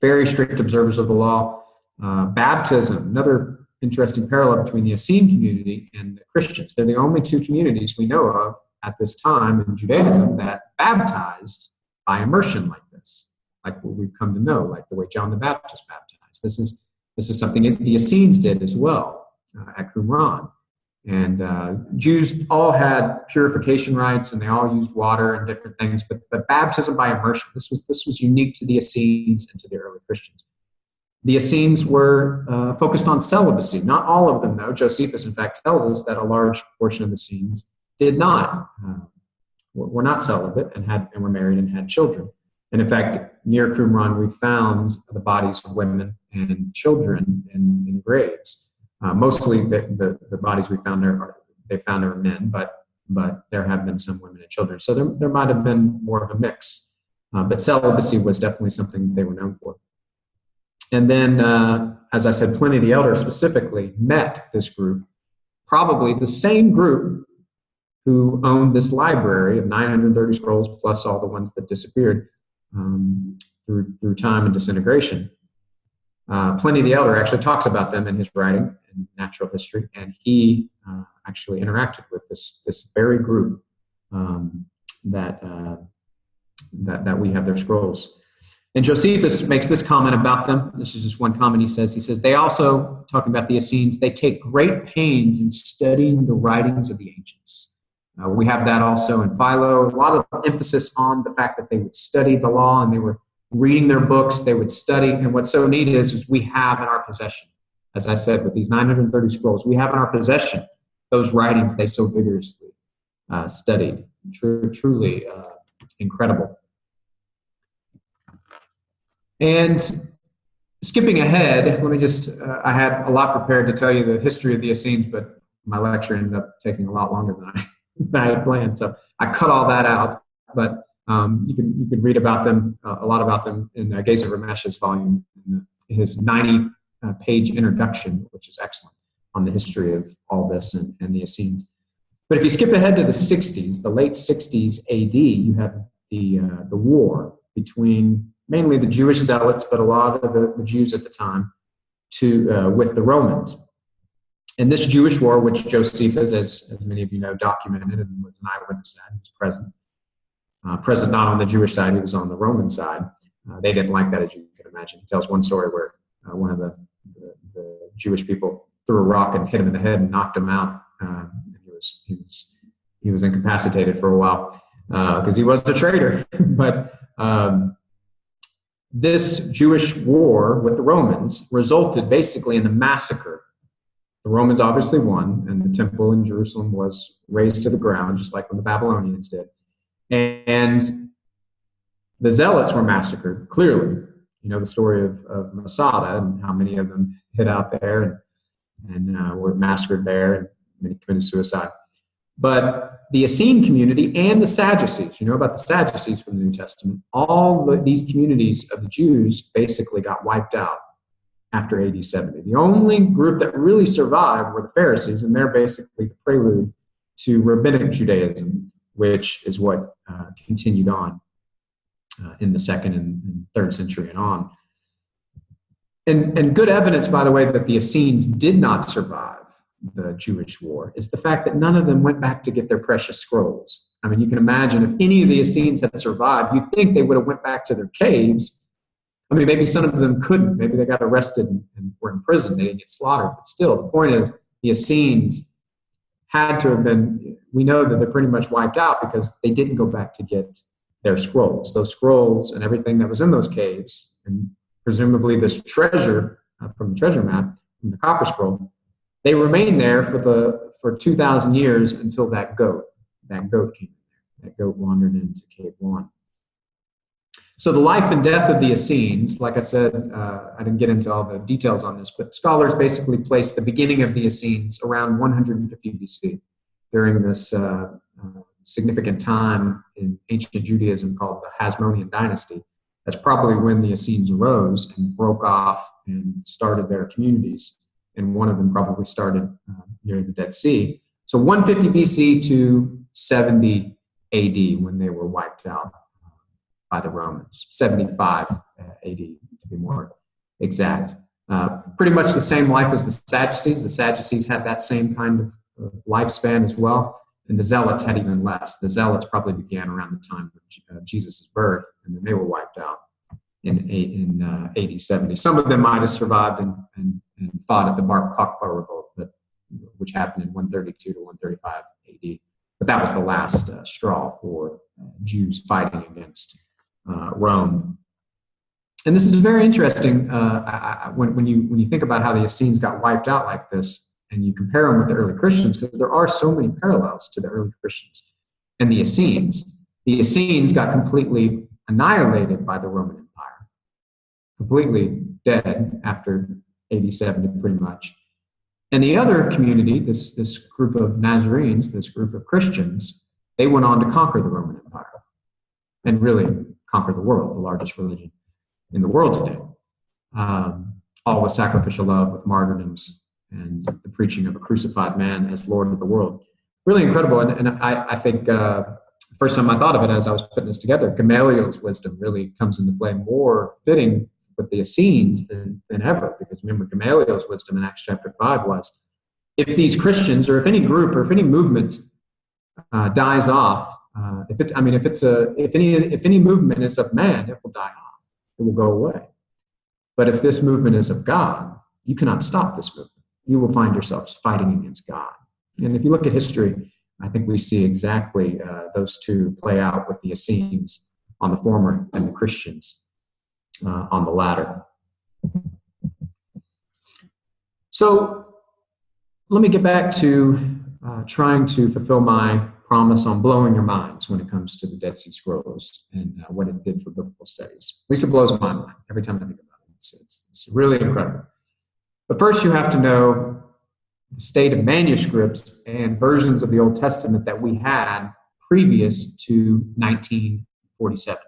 S2: very strict observers of the law. Baptism, another interesting parallel between the Essene community and the Christians. They're the only two communities we know of at this time in Judaism that baptized by immersion like this, like what we've come to know, like the way John the Baptist baptized. This is something the Essenes did as well at Qumran. And Jews all had purification rites, and they all used water and different things. But baptism by immersion, this was unique to the Essenes and to the early Christians. The Essenes were focused on celibacy. Not all of them, though. Josephus, in fact, tells us that a large portion of the Essenes did not, were not celibate and were married and had children. And in fact, near Qumran, we found the bodies of women and children in graves. Mostly the bodies we found there are men, but there have been some women and children. So there might have been more of a mix. But celibacy was definitely something they were known for. And then, as I said, Pliny the Elder specifically met this group, probably the same group who owned this library of 930 scrolls, plus all the ones that disappeared through time and disintegration. Pliny the Elder actually talks about them in his writing in Natural History, and he actually interacted with this very group that we have their scrolls. And Josephus makes this comment about them. This is just one comment he says. He says, they also, talking about the Essenes, they take great pains in studying the writings of the ancients. We have that also in Philo. A lot of emphasis on the fact that they would study the law and they were reading their books, they would study. And what's so neat is we have in our possession, as I said, with these 930 scrolls, we have in our possession those writings they so vigorously studied. Truly incredible. And skipping ahead, let me just, I had a lot prepared to tell you the history of the Essenes, but my lecture ended up taking a lot longer than I had planned. So I cut all that out, but you can read about them, a lot about them in Geza Ramesh's volume, his 90-page introduction, which is excellent, on the history of all this and the Essenes. But if you skip ahead to the 60s, the late 60s AD, you have the war between mainly the Jewish zealots, but a lot of the Jews at the time, with the Romans. And this Jewish war, which Josephus, as many of you know, documented and was an eyewitness at, he was present. Present not on the Jewish side, he was on the Roman side. They didn't like that, as you can imagine. He tells one story where one of the Jewish people threw a rock and hit him in the head and knocked him out. And he was incapacitated for a while because he was a traitor. But this Jewish war with the Romans resulted basically in the massacre. The Romans obviously won, and the temple in Jerusalem was razed to the ground, just like when the Babylonians did. And the Zealots were massacred, clearly. You know the story of Masada and how many of them hid out there and were massacred there, and many committed suicide. But the Essene community and the Sadducees, you know about the Sadducees from the New Testament, all these communities of the Jews basically got wiped out after AD 70. The only group that really survived were the Pharisees, and they're basically the prelude to Rabbinic Judaism, which is what continued on in the 2nd and 3rd century and on. And good evidence, by the way, that the Essenes did not survive the Jewish war is the fact that none of them went back to get their precious scrolls. I mean, you can imagine if any of the Essenes had survived, you'd think they would have went back to their caves. I mean, maybe some of them couldn't. Maybe they got arrested and were in prison. They didn't get slaughtered. But still, the point is the Essenes had to have been, we know that they're pretty much wiped out because they didn't go back to get their scrolls. Those scrolls and everything that was in those caves, and presumably this treasure from the treasure map, from the copper scroll, they remained there for 2,000 years until that goat came in there. That goat wandered into Cave 1. So the life and death of the Essenes, like I said, I didn't get into all the details on this, but scholars basically place the beginning of the Essenes around 150 BC during this significant time in ancient Judaism called the Hasmonean dynasty. That's probably when the Essenes arose and broke off and started their communities. And one of them probably started near the Dead Sea. So 150 BC to 70 AD when they were wiped out by the Romans. 75 AD to be more exact. Pretty much the same life as the Sadducees. The Sadducees had that same kind of lifespan as well. And the Zealots had even less. The Zealots probably began around the time of Jesus' birth, and then they were wiped out in AD 70. Some of them might have survived and fought at the Bar Kokhba revolt, which happened in 132 to 135 AD. But that was the last straw for Jews fighting against Rome. And this is very interesting when you think about how the Essenes got wiped out like this, and you compare them with the early Christians, because there are so many parallels to the early Christians and the Essenes. The Essenes got completely annihilated by the Roman Empire, completely dead after AD 70 pretty much. And the other community, this group of Nazarenes, this group of Christians, they went on to conquer the Roman Empire and really conquer the world, the largest religion in the world today. All with sacrificial love, with martyrdoms, and the preaching of a crucified man as Lord of the world. Really incredible. And I think the first time I thought of it as I was putting this together, Gamaliel's wisdom really comes into play, more fitting with the Essenes than ever. Because remember, Gamaliel's wisdom in Acts chapter 5 was, if these Christians, or if any group, or if any movement dies off, if any movement is of man, it will die off. It will go away. But if this movement is of God, you cannot stop this movement. You will find yourselves fighting against God. And if you look at history, I think we see exactly those two play out with the Essenes on the former and the Christians on the latter. So let me get back to trying to fulfill my promise on blowing your minds when it comes to the Dead Sea Scrolls and what it did for biblical studies. At least it blows my mind every time I think about it. It's really incredible. But first you have to know the state of manuscripts and versions of the Old Testament that we had previous to 1947.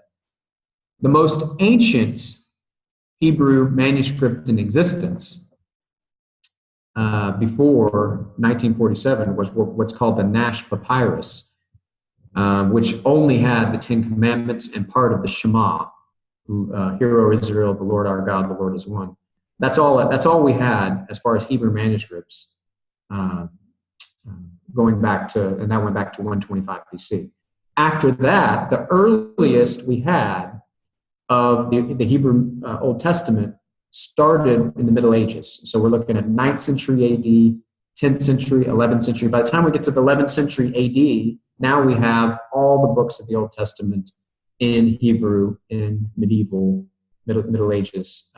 S2: The most ancient Hebrew manuscript in existence before 1947 was what's called the Nash Papyrus, which only had the Ten Commandments and part of the Shema. Hear, O Israel, the Lord our God, the Lord is one. That's all we had as far as Hebrew manuscripts going back to, and that went back to 125 BC. After that, the earliest we had of the Hebrew Old Testament started in the Middle Ages. So we're looking at 9th century AD, 10th century, 11th century. By the time we get to the 11th century AD, now we have all the books of the Old Testament in Hebrew in medieval, Middle Ages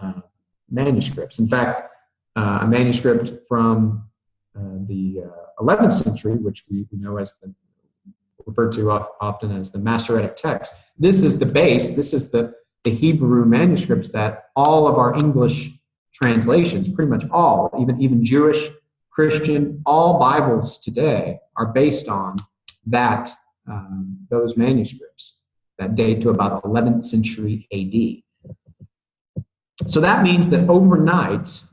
S2: manuscripts. In fact, a manuscript from the 11th century, which we know as referred to often as the Masoretic text. This is the base. This is the Hebrew manuscripts that all of our English translations, pretty much all, even Jewish, Christian, all Bibles today are based on that those manuscripts that date to about 11th century AD. So that means that overnight,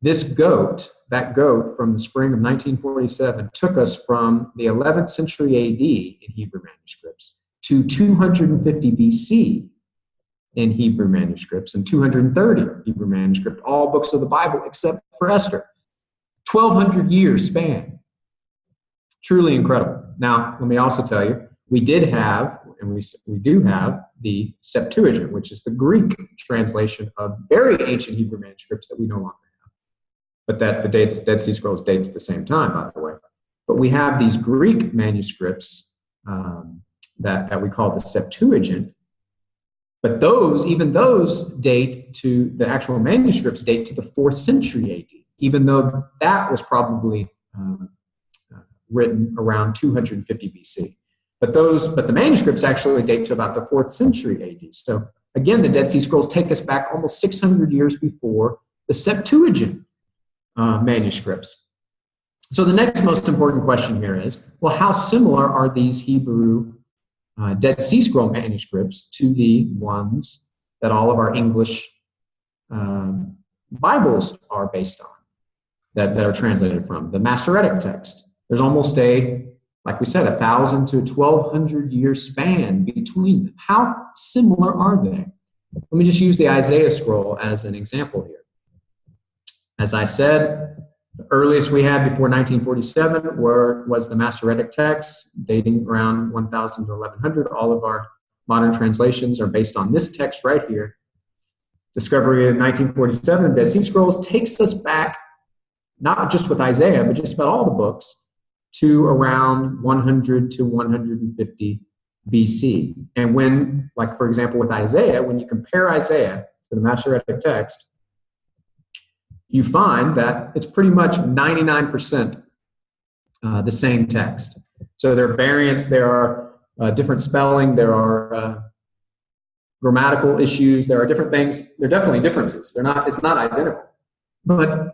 S2: that goat from the spring of 1947 took us from the 11th century AD in Hebrew manuscripts to 250 BC in Hebrew manuscripts and 230 Hebrew manuscript, all books of the Bible except for Esther. 1,200 years span. Truly incredible. Now, let me also tell you, we did have, and we do have, the Septuagint, which is the Greek translation of very ancient Hebrew manuscripts that we no longer have. But that the Dead Sea Scrolls date at the same time, by the way. But we have these Greek manuscripts that we call the Septuagint. But even those date to, the actual manuscripts date to the 4th century AD, even though that was probably written around 250 BC. But the manuscripts actually date to about the 4th century AD. So again, the Dead Sea Scrolls take us back almost 600 years before the Septuagint manuscripts. So the next most important question here is, well, how similar are these Hebrew Dead Sea Scroll manuscripts to the ones that all of our English Bibles are based on, that are translated from? The Masoretic text. There's almost like we said, 1,000 to 1,200 year span between them. How similar are they? Let me just use the Isaiah scroll as an example here. As I said, the earliest we had before 1947 was the Masoretic text, dating around 1,000 to 1,100. All of our modern translations are based on this text right here. Discovery in 1947, Dead Sea Scrolls takes us back, not just with Isaiah, but just about all the books, to around 100 to 150 BC. And when, like for example with Isaiah, when you compare Isaiah to the Masoretic text, you find that it's pretty much 99% the same text. So there are variants, there are different spelling, there are grammatical issues, there are different things. There are definitely differences. It's not identical. But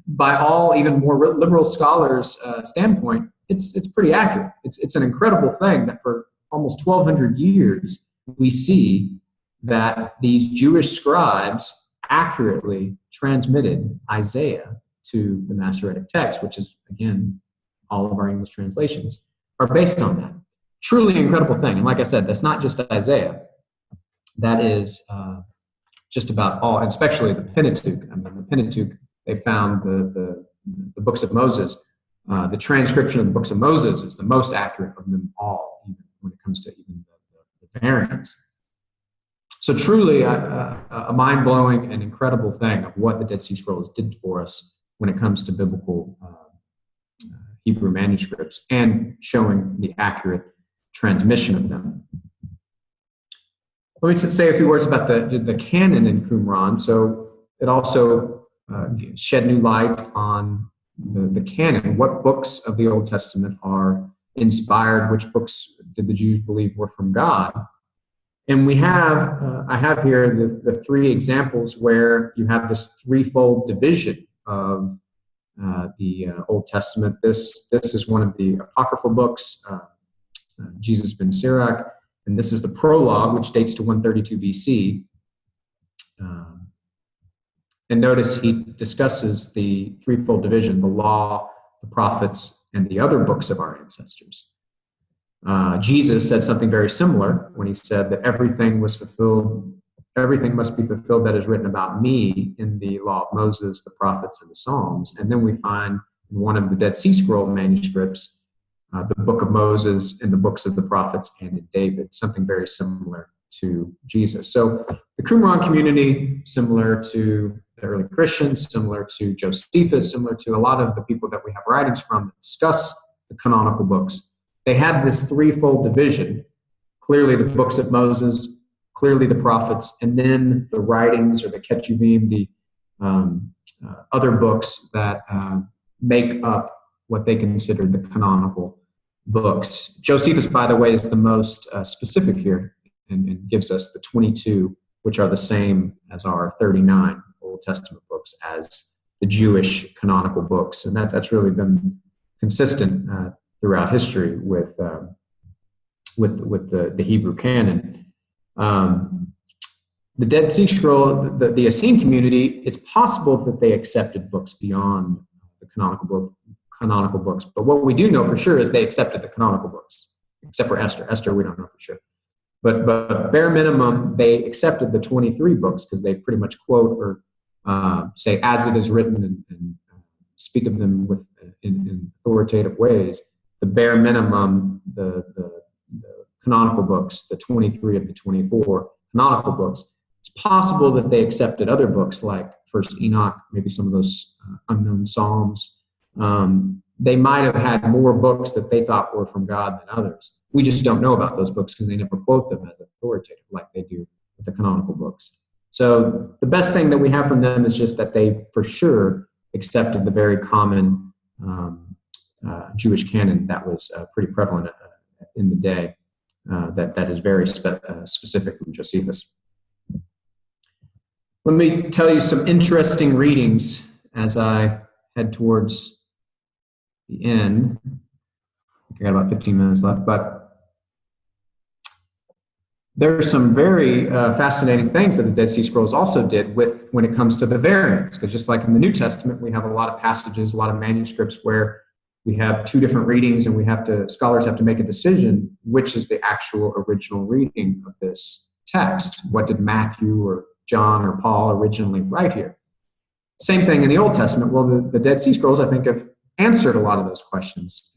S2: by all even more liberal scholars' standpoint, it's pretty accurate. It's an incredible thing that for almost 1,200 years we see that these Jewish scribes accurately transmitted Isaiah to the Masoretic text, which is, again, all of our English translations are based on that. Truly incredible thing. And like I said, that's not just Isaiah. That is just about all, and especially the Pentateuch. I mean, the Pentateuch, they found the books of Moses. The transcription of the books of Moses is the most accurate of them all, even when it comes to even the variants. So truly a mind-blowing and incredible thing of what the Dead Sea Scrolls did for us when it comes to biblical Hebrew manuscripts and showing the accurate transmission of them. Let me say a few words about the canon in Qumran. So it also shed new light on the canon. What books of the Old Testament are inspired? Which books did the Jews believe were from God? And we have, I have here the three examples where you have this threefold division of the Old Testament. This is one of the apocryphal books, Jesus ben Sirach, and this is the prologue, which dates to 132 BC. And notice he discusses the threefold division, the law, the prophets, and the other books of our ancestors. Jesus said something very similar when he said that everything must be fulfilled that is written about me in the law of Moses, the prophets, and the Psalms. And then we find in one of the Dead Sea Scroll manuscripts, the book of Moses and the books of the prophets and in David, something very similar to Jesus. So the Qumran community, similar to the early Christians, similar to Josephus, similar to a lot of the people that we have writings from that discuss the canonical books, they had this threefold division, clearly the books of Moses, clearly the prophets, and then the writings or the Ketuvim, the other books that make up what they considered the canonical books. Josephus, by the way, is the most specific here and gives us the 22, which are the same as our 39 Old Testament books as the Jewish canonical books. And that's really been consistent throughout history with the Hebrew canon. The Dead Sea Scroll, the Essene community, it's possible that they accepted books beyond the canonical books. But what we do know for sure is they accepted the canonical books, except for Esther. Esther, we don't know for sure. But bare minimum, they accepted the 23 books because they pretty much quote or say as it is written and speak of them in authoritative ways. The bare minimum, the canonical books, the 23 of the 24 canonical books, it's possible that they accepted other books like First Enoch, maybe some of those unknown Psalms. They might have had more books that they thought were from God than others. We just don't know about those books because they never quote them as authoritative like they do with the canonical books. So the best thing that we have from them is just that they for sure accepted the very common Jewish canon that was pretty prevalent in the day that is very specific from Josephus. Let me tell you some interesting readings as I head towards the end. I got about 15 minutes left, but there are some very fascinating things that the Dead Sea Scrolls also did when it comes to the variants, because just like in the New Testament, we have a lot of passages, a lot of manuscripts where we have two different readings, and scholars have to make a decision which is the actual original reading of this text. What did Matthew or John or Paul originally write here? Same thing in the Old Testament. Well, the Dead Sea Scrolls, I think, have answered a lot of those questions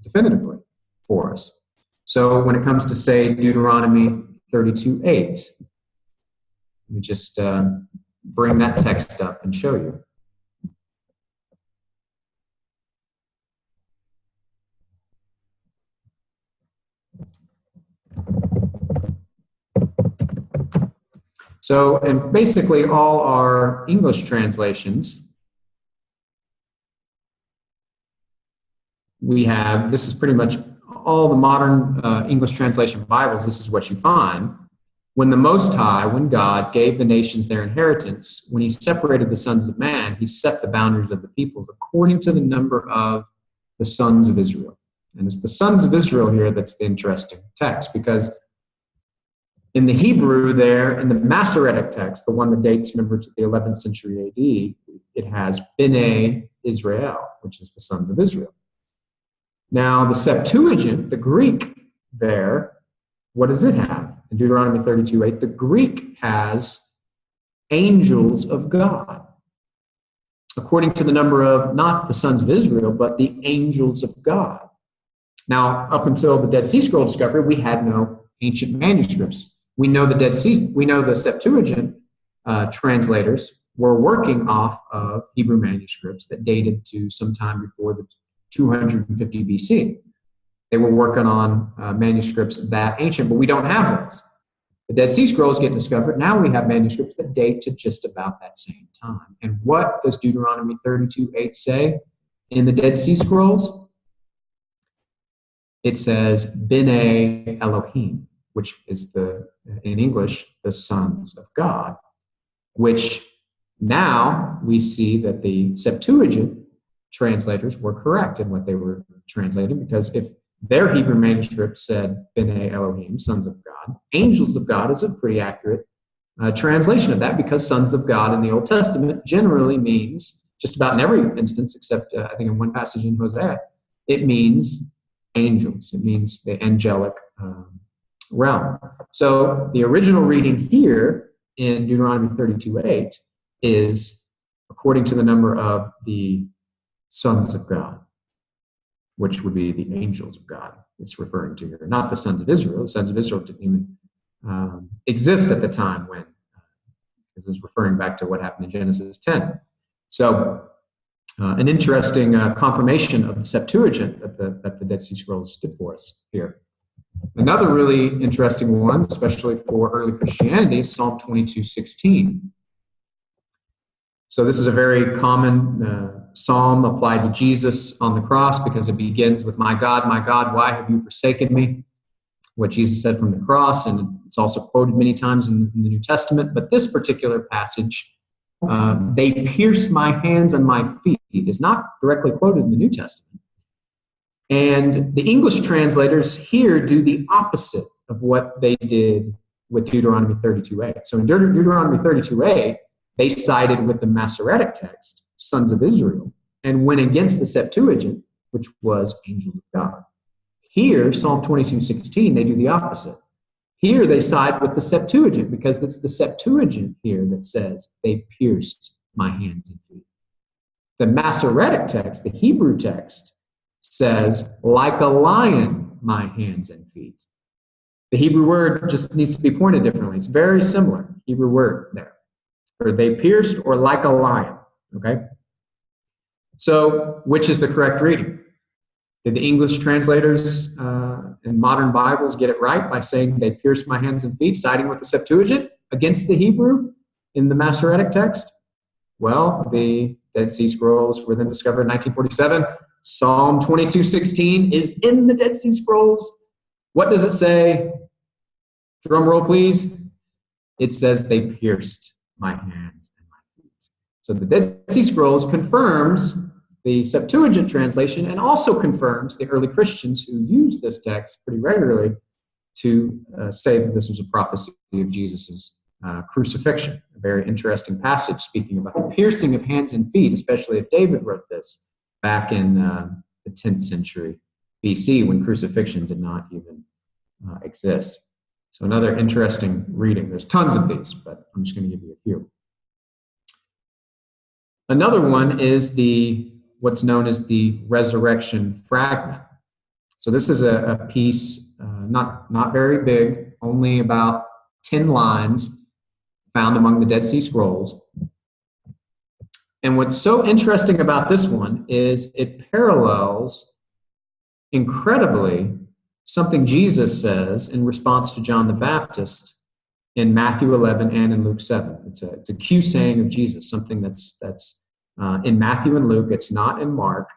S2: definitively for us. So when it comes to, say, Deuteronomy 32:8, let me just bring that text up and show you. So, and basically all our English translations, we have, this is pretty much all the modern English translation Bibles, this is what you find. When the Most High, when God gave the nations their inheritance, when he separated the sons of man, he set the boundaries of the peoples according to the number of the sons of Israel. And it's the sons of Israel here that's the interesting text, because in the Hebrew there, in the Masoretic text, the one that dates, remember, to the 11th century AD, it has B'nai Israel, which is the sons of Israel. Now, the Septuagint, the Greek there, what does it have? In Deuteronomy 32:8, the Greek has angels of God, according to the number of not the sons of Israel, but the angels of God. Now, up until the Dead Sea Scroll discovery, we had no ancient manuscripts. We know the Septuagint translators were working off of Hebrew manuscripts that dated to sometime before the 250 BC. They were working on manuscripts that ancient, but we don't have those. The Dead Sea Scrolls get discovered. Now we have manuscripts that date to just about that same time. And what does Deuteronomy 32:8 say in the Dead Sea Scrolls? It says, B'nai Elohim, which is in English, the sons of God, which now we see that the Septuagint translators were correct in what they were translating, because if their Hebrew manuscript said B'nai Elohim, sons of God, angels of God is a pretty accurate translation of that, because sons of God in the Old Testament generally means, just about in every instance, except I think in one passage in Hosea, it means angels. It means the angelic realm. So the original reading here in Deuteronomy 32:8 is according to the number of the sons of God, which would be the angels of God it's referring to here, not the sons of Israel. The sons of Israel didn't even exist at the time when this is referring back to what happened in Genesis 10. So an interesting confirmation of the Septuagint that the Dead Sea Scrolls did for us here. Another really interesting one, especially for early Christianity, is Psalm 22:16. So this is a very common psalm applied to Jesus on the cross, because it begins with, my God, why have you forsaken me?" What Jesus said from the cross, and it's also quoted many times in the New Testament. But this particular passage, they pierced my hands and my feet, is not directly quoted in the New Testament. And the English translators here do the opposite of what they did with Deuteronomy 32a. So in Deuteronomy 32a, they sided with the Masoretic text, sons of Israel, and went against the Septuagint, which was angels of God. Here, Psalm 22:16, they do the opposite. Here they side with the Septuagint because it's the Septuagint here that says they pierced my hands and feet. The Masoretic text, the Hebrew text, says, like a lion, my hands and feet. The Hebrew word just needs to be pointed differently. It's very similar, Hebrew word there. For they pierced or like a lion, okay? So, which is the correct reading? Did the English translators in modern Bibles get it right by saying they pierced my hands and feet, siding with the Septuagint against the Hebrew in the Masoretic text? Well, the Dead Sea Scrolls were then discovered in 1947. Psalm 22:16 is in the Dead Sea Scrolls. What does it say? Drum roll, please. It says they pierced my hands and my feet. So the Dead Sea Scrolls confirms the Septuagint translation and also confirms the early Christians who used this text pretty regularly to say that this was a prophecy of Jesus' crucifixion. A very interesting passage speaking about the piercing of hands and feet, especially if David wrote this back in the 10th century BC when crucifixion did not even exist. So another interesting reading. There's tons of these, but I'm just going to give you a few. Another one is what's known as the resurrection fragment. So this is a piece, not very big, only about 10 lines, found among the Dead Sea Scrolls. And what's so interesting about this one is it parallels incredibly something Jesus says in response to John the Baptist in Matthew 11 and in Luke 7. It's a cue saying of Jesus, something that's in Matthew and Luke. It's not in Mark.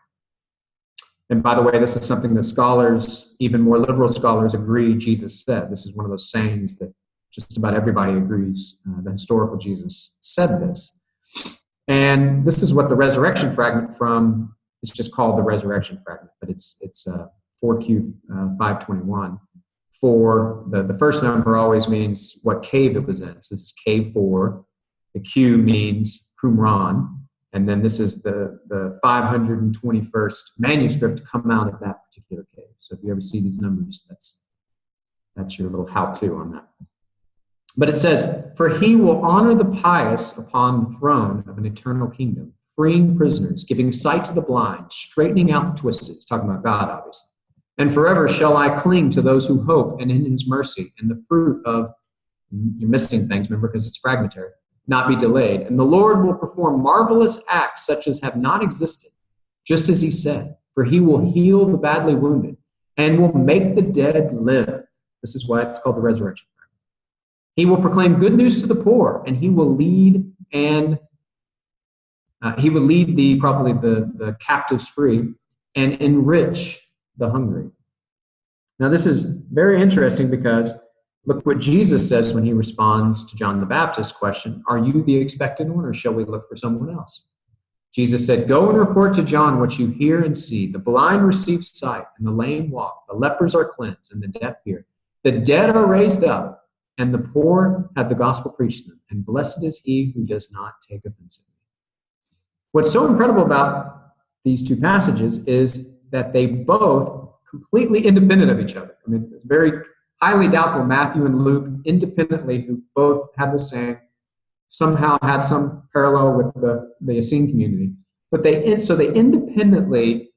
S2: And by the way, this is something that scholars, even more liberal scholars, agree Jesus said. This is one of those sayings that just about everybody agrees the historical Jesus said this. And this is what the resurrection fragment from, it's just called the resurrection fragment, but it's 4Q 521. For the first number always means what cave it was in. So this is cave 4. The Q means Qumran. And then this is the 521st manuscript to come out of that particular cave. So if you ever see these numbers, that's your little how-to on that. But it says, for he will honor the pious upon the throne of an eternal kingdom, freeing prisoners, giving sight to the blind, straightening out the twisted. It's talking about God, obviously. And forever shall I cling to those who hope, and in his mercy, and the fruit of, you're missing things, remember, because it's fragmentary, not be delayed. And the Lord will perform marvelous acts such as have not existed, just as he said, for he will heal the badly wounded and will make the dead live. This is why it's called the resurrection. He will proclaim good news to the poor, and he will lead the captives free and enrich the hungry. Now, this is very interesting because look what Jesus says when he responds to John the Baptist's question, are you the expected one, or shall we look for someone else? Jesus said, go and report to John what you hear and see. The blind receive sight, and the lame walk. The lepers are cleansed, and the deaf hear. The dead are raised up, and the poor have the gospel preached to them. And blessed is he who does not take offense at me. What's so incredible about these two passages is that they both completely independent of each other. I mean, it's very highly doubtful Matthew and Luke independently, who both had the same, somehow had some parallel with the Essene community. But they independently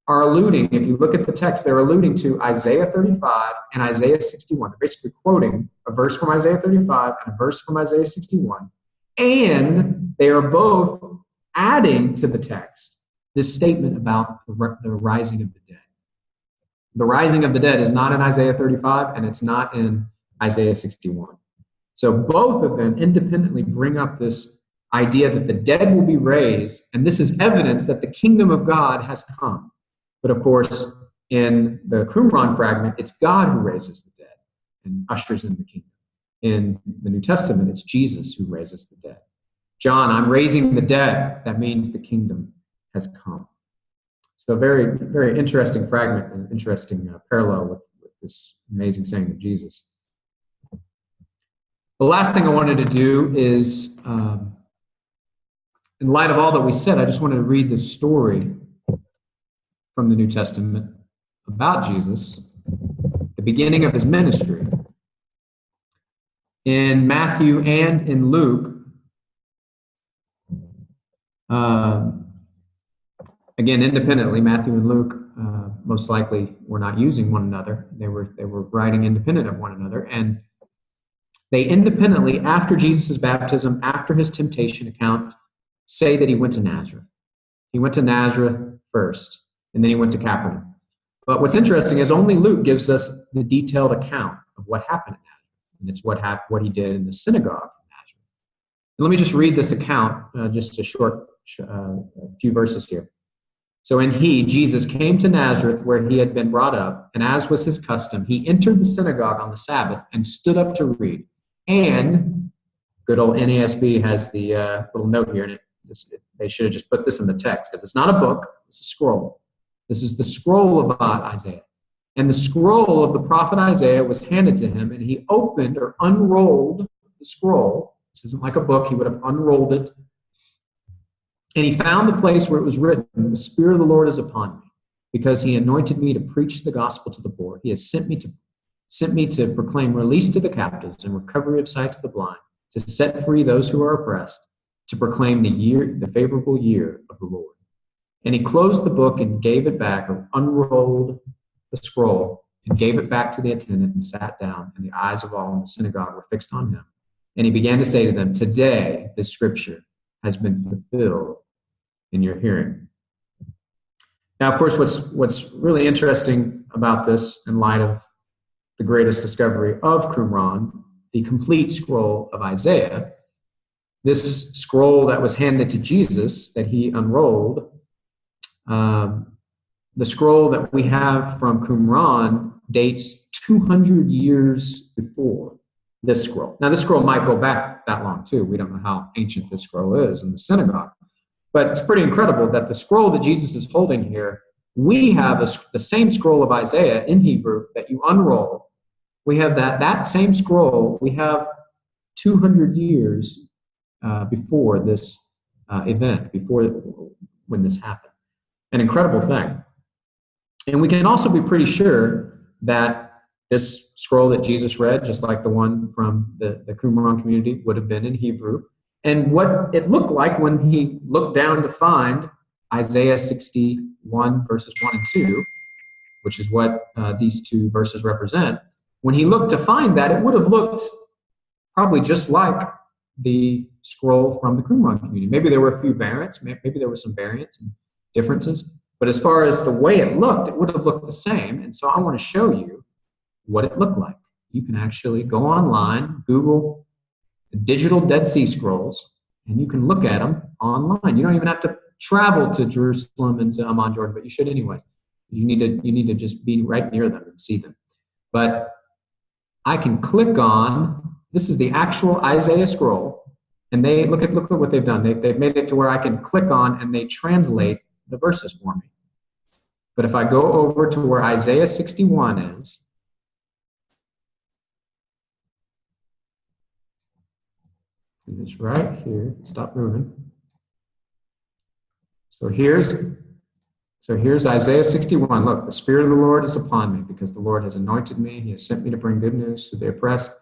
S2: are alluding, if you look at the text, they're alluding to Isaiah 35 and Isaiah 61. They're basically quoting a verse from Isaiah 35 and a verse from Isaiah 61. And they are both adding to the text this statement about the rising of the dead. The rising of the dead is not in Isaiah 35 and it's not in Isaiah 61. So both of them independently bring up this idea that the dead will be raised, and this is evidence that the kingdom of God has come. But of course, in the Qumran fragment, it's God who raises the dead and ushers in the kingdom. In the New Testament, it's Jesus who raises the dead. John, I'm raising the dead. That means the kingdom has come. So very, very interesting fragment and interesting parallel with this amazing saying of Jesus. The last thing I wanted to do is, in light of all that we said, I just wanted to read this story from the New Testament about Jesus, the beginning of his ministry. In Matthew and in Luke, again, independently, Matthew and Luke most likely were not using one another. They were writing independent of one another, and they independently, after Jesus' baptism, after his temptation account, say that he went to Nazareth. He went to Nazareth first, and then he went to Capernaum. But what's interesting is only Luke gives us the detailed account of what happened at Nazareth, and it's what he did in the synagogue of Nazareth. And let me just read this account, just a short few verses here. So, and he, Jesus, came to Nazareth where he had been brought up, and as was his custom, he entered the synagogue on the Sabbath and stood up to read. And good old NASB has the little note here, and they should have just put this in the text, because it's not a book, it's a scroll. This is the scroll of Isaiah. And the scroll of the prophet Isaiah was handed to him, and he opened or unrolled the scroll. This isn't like a book, he would have unrolled it. And he found the place where it was written, "The Spirit of the Lord is upon me, because he anointed me to preach the gospel to the poor. He has sent me to proclaim release to the captives and recovery of sight to the blind, to set free those who are oppressed, to proclaim the favorable year of the Lord." And he closed the book and gave it back, or unrolled the scroll and gave it back to the attendant and sat down, and the eyes of all in the synagogue were fixed on him. And he began to say to them, "Today this scripture has been fulfilled in your hearing." Now, of course, what's really interesting about this, in light of the greatest discovery of Qumran, the complete scroll of Isaiah, this scroll that was handed to Jesus that he unrolled, the scroll that we have from Qumran dates 200 years before this scroll. Now, this scroll might go back that long too. We don't know how ancient this scroll is in the synagogue. But it's pretty incredible that the scroll that Jesus is holding here, we have the same scroll of Isaiah in Hebrew that you unroll. We have that same scroll, we have 200 years before this event, before when this happened. An incredible thing. And we can also be pretty sure that this scroll that Jesus read, just like the one from the Qumran community, would have been in Hebrew. And what it looked like when he looked down to find Isaiah 61, verses 1 and 2, which is what these two verses represent, when he looked to find that, it would have looked probably just like the scroll from the Qumran community. Maybe there were a few variants, maybe there were some variants and differences, but as far as the way it would have looked the same. And so I want to show you what it looked like. You can actually go online, Google the digital Dead Sea Scrolls, and you can look at them online. You don't even have to travel to Jerusalem and to Amman, Jordan, but you should anyway. You need to just be right near them and see them. But I can click on, this is the actual Isaiah scroll, and they look at what they've done. They've made it to where I can click on and they translate the verses for me. But if I go over to where Isaiah 61 is, it's right here. Stop moving. So here's Isaiah 61. Look, the Spirit of the Lord is upon me, because the Lord has anointed me. He has sent me to bring good news to the oppressed.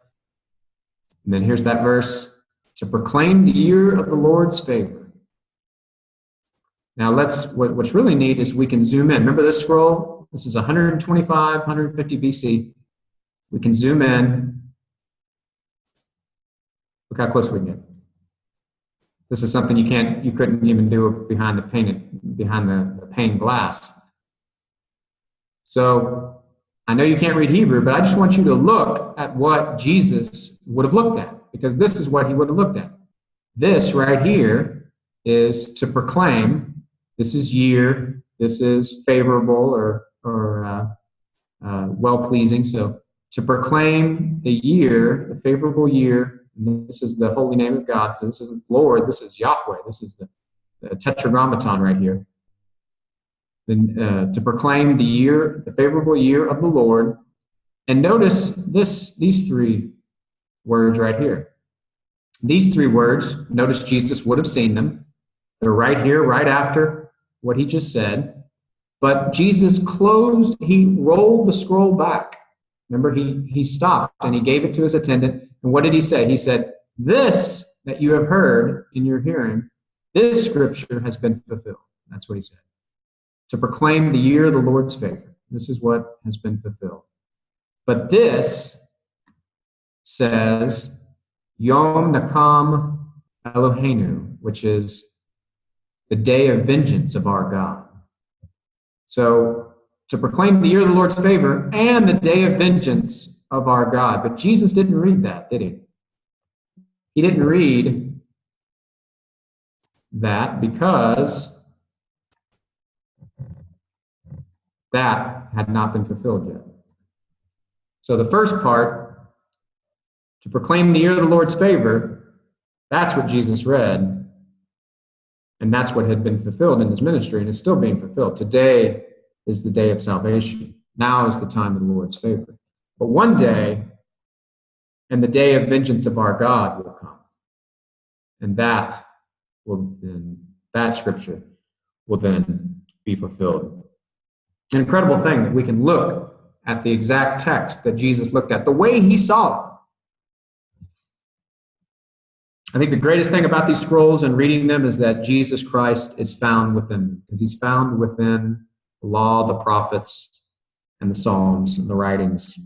S2: And then here's that verse, to proclaim the year of the Lord's favor. Now what's really neat is we can zoom in. Remember this scroll? This is 125, 150 BC. We can zoom in. Look how close we can get. This is something you couldn't even do behind the pane glass. So I know you can't read Hebrew, but I just want you to look at what Jesus would have looked at, because this is what he would have looked at. This right here is to proclaim. This is year. This is favorable or well-pleasing. So to proclaim the year, the favorable year. And this is the holy name of God. So this isn't Lord, this is Yahweh. This is the tetragrammaton right here. Then to proclaim the favorable year of the Lord. And notice these three words right here. These three words, notice Jesus would have seen them. They're right here, right after what he just said. But Jesus he rolled the scroll back. Remember, he stopped and he gave it to his attendant. And what did he say? He said, "This that you have heard in your hearing, this scripture has been fulfilled." That's what he said. To proclaim the year of the Lord's favor. This is what has been fulfilled. But this says, Yom Nakam Eloheinu, which is the day of vengeance of our God. So, to proclaim the year of the Lord's favor and the day of vengeance of our God. But Jesus didn't read that, did he? He didn't read that because that had not been fulfilled yet. So the first part, to proclaim the year of the Lord's favor, that's what Jesus read. And that's what had been fulfilled in his ministry, and is still being fulfilled. Today is the day of salvation. Now is the time of the Lord's favor. But one day, and the day of vengeance of our God will come. And that scripture will then be fulfilled. An incredible thing that we can look at the exact text that Jesus looked at, the way he saw it. I think the greatest thing about these scrolls and reading them is that Jesus Christ is found within them, because he's found within the law, the prophets, and the Psalms and the writings.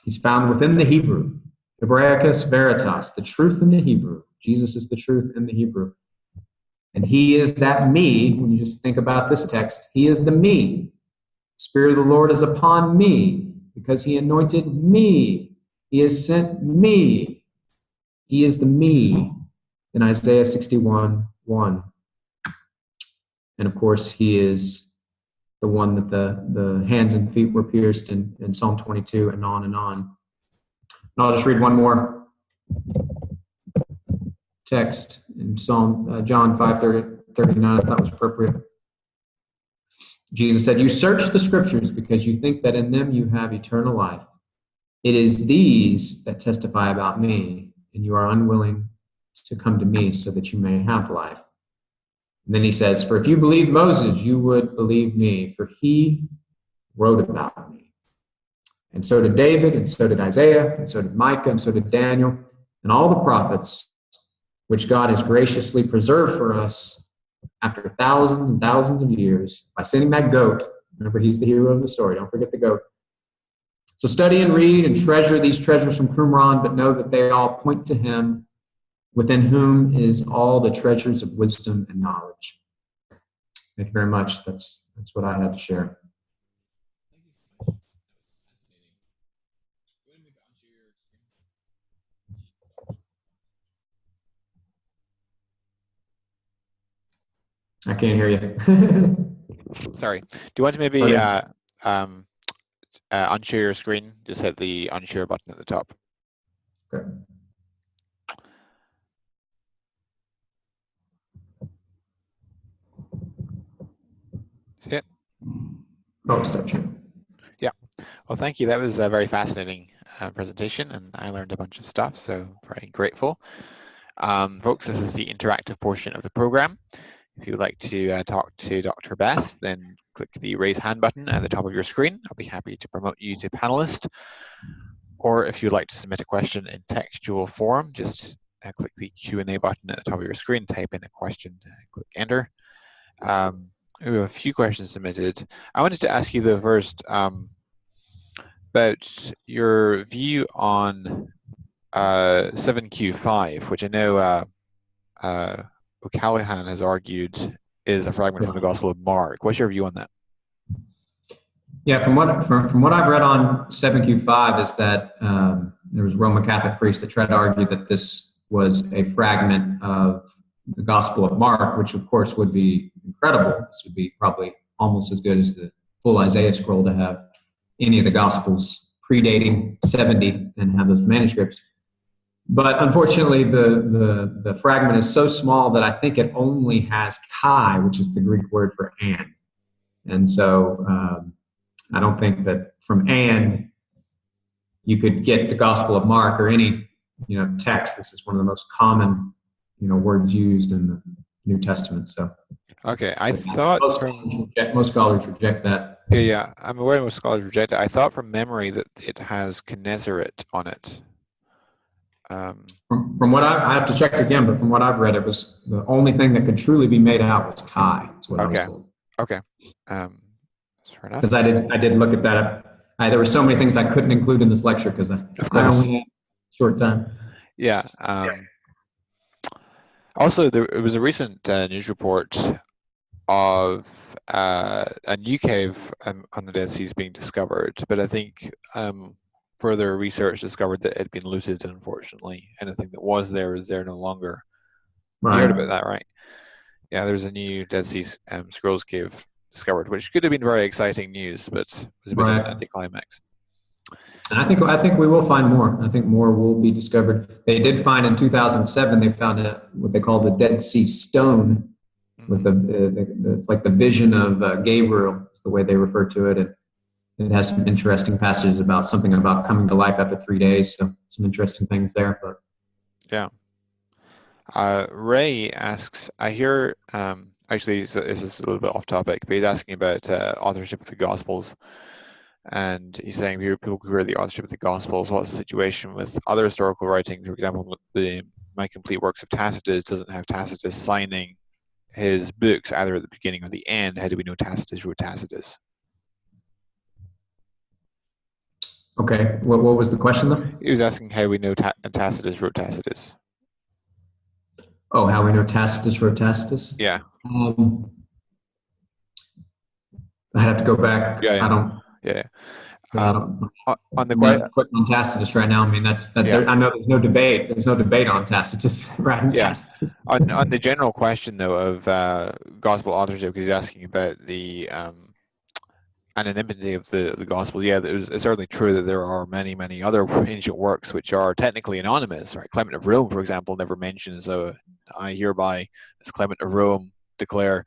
S2: He's found within the Hebrew, Hebraicus Veritas, the truth in the Hebrew. Jesus is the truth in the Hebrew. And he is that me, when you just think about this text, he is the me. The Spirit of the Lord is upon me, because he anointed me. He has sent me. He is the me in Isaiah 61:1. And of course, he is the one that the hands and feet were pierced in Psalm 22, and on and on. And I'll just read one more text in John 5:39. I thought was appropriate. Jesus said, "You search the scriptures because you think that in them you have eternal life. It is these that testify about me, and you are unwilling to come to me so that you may have life." And then he says, "For if you believed Moses, you would believe me, for he wrote about me." And so did David, and so did Isaiah, and so did Micah, and so did Daniel, and all the prophets, which God has graciously preserved for us after thousands and thousands of years by sending that goat. Remember, he's the hero of the story. Don't forget the goat. So study and read and treasure these treasures from Qumran, but know that they all point to him, within whom is all the treasures of wisdom and knowledge. Thank you very much. That's what I had to share. I can't hear you.
S1: Sorry. Do you want to maybe unshare your screen? Just hit the unshare button at the top.
S2: Okay.
S1: See it?
S2: Oh, stop sharing.
S1: Yeah. Well, thank you. That was a very fascinating presentation, and I learned a bunch of stuff, so very grateful. Folks, this is the interactive portion of the program. If you would like to talk to Dr. Bess, then click the raise hand button at the top of your screen. I'll be happy to promote you to panelist. Or if you'd like to submit a question in textual form, just click the Q&A button at the top of your screen, type in a question, click enter. We have a few questions submitted. I wanted to ask you the first about your view on 7Q5, which I know O'Callaghan has argued is a fragment from the Gospel of Mark. What's your view on that?
S2: Yeah, from what I've read on 7Q5 is that there was a Roman Catholic priest that tried to argue that this was a fragment of the Gospel of Mark, which of course would be incredible. This would be probably almost as good as the full Isaiah scroll to have any of the Gospels predating 70 and have those manuscripts. But unfortunately, the fragment is so small that I think it only has kai, which is the Greek word for and. And so I don't think that from and you could get the Gospel of Mark or any text, this is one of the most common, words used in the New Testament. So,
S1: okay, I thought
S2: most scholars reject that.
S1: Yeah, I'm aware most scholars reject it. I thought from memory that it has Kneseret on it.
S2: From what I have to check again, but from what I've read, it was the only thing that could truly be made out was Chi. That's what I was told.
S1: Okay. That's fair enough.
S2: Because I did look at that. There were so many things I couldn't include in this lecture because I only had short time.
S1: Yeah. Also, there was a recent news report of a new cave on the Dead Sea being discovered, but I think further research discovered that it had been looted, unfortunately. Anything that was there is there no longer.
S2: Right.
S1: You heard about that, right? Yeah, there's a new Dead Sea Scrolls cave discovered, which could have been very exciting news, but was a bit of an anticlimax.
S2: And I think we will find more. I think more will be discovered. They did find in 2007, they found what they call the Dead Sea Stone, with it's like the vision of Gabriel, is the way they refer to it. And it has some interesting passages about something about coming to life after 3 days. So some interesting things there. But
S1: yeah. Ray asks, I hear, actually this is a little bit off topic, but he's asking about authorship of the Gospels. And he's saying people who hear the authorship of the Gospels, what's the situation with other historical writings? For example, My Complete Works of Tacitus doesn't have Tacitus signing his books either at the beginning or the end. How do we know Tacitus wrote Tacitus?
S2: Okay, what was the question though?
S1: He was asking how we know Tacitus wrote Tacitus.
S2: Oh, how we know Tacitus wrote Tacitus?
S1: Yeah.
S2: I have to go back.
S1: Yeah.
S2: I don't.
S1: Yeah.
S2: On the question on Tacitus right now, I mean I know there's no debate. There's no debate on Tacitus, right?
S1: Yeah.
S2: Tacitus.
S1: On the general question though of gospel authorship, because he's asking about the anonymity of the Gospels. Yeah, it's certainly true that there are many other ancient works which are technically anonymous. Right? Clement of Rome, for example, never mentions I hereby, as Clement of Rome, declare.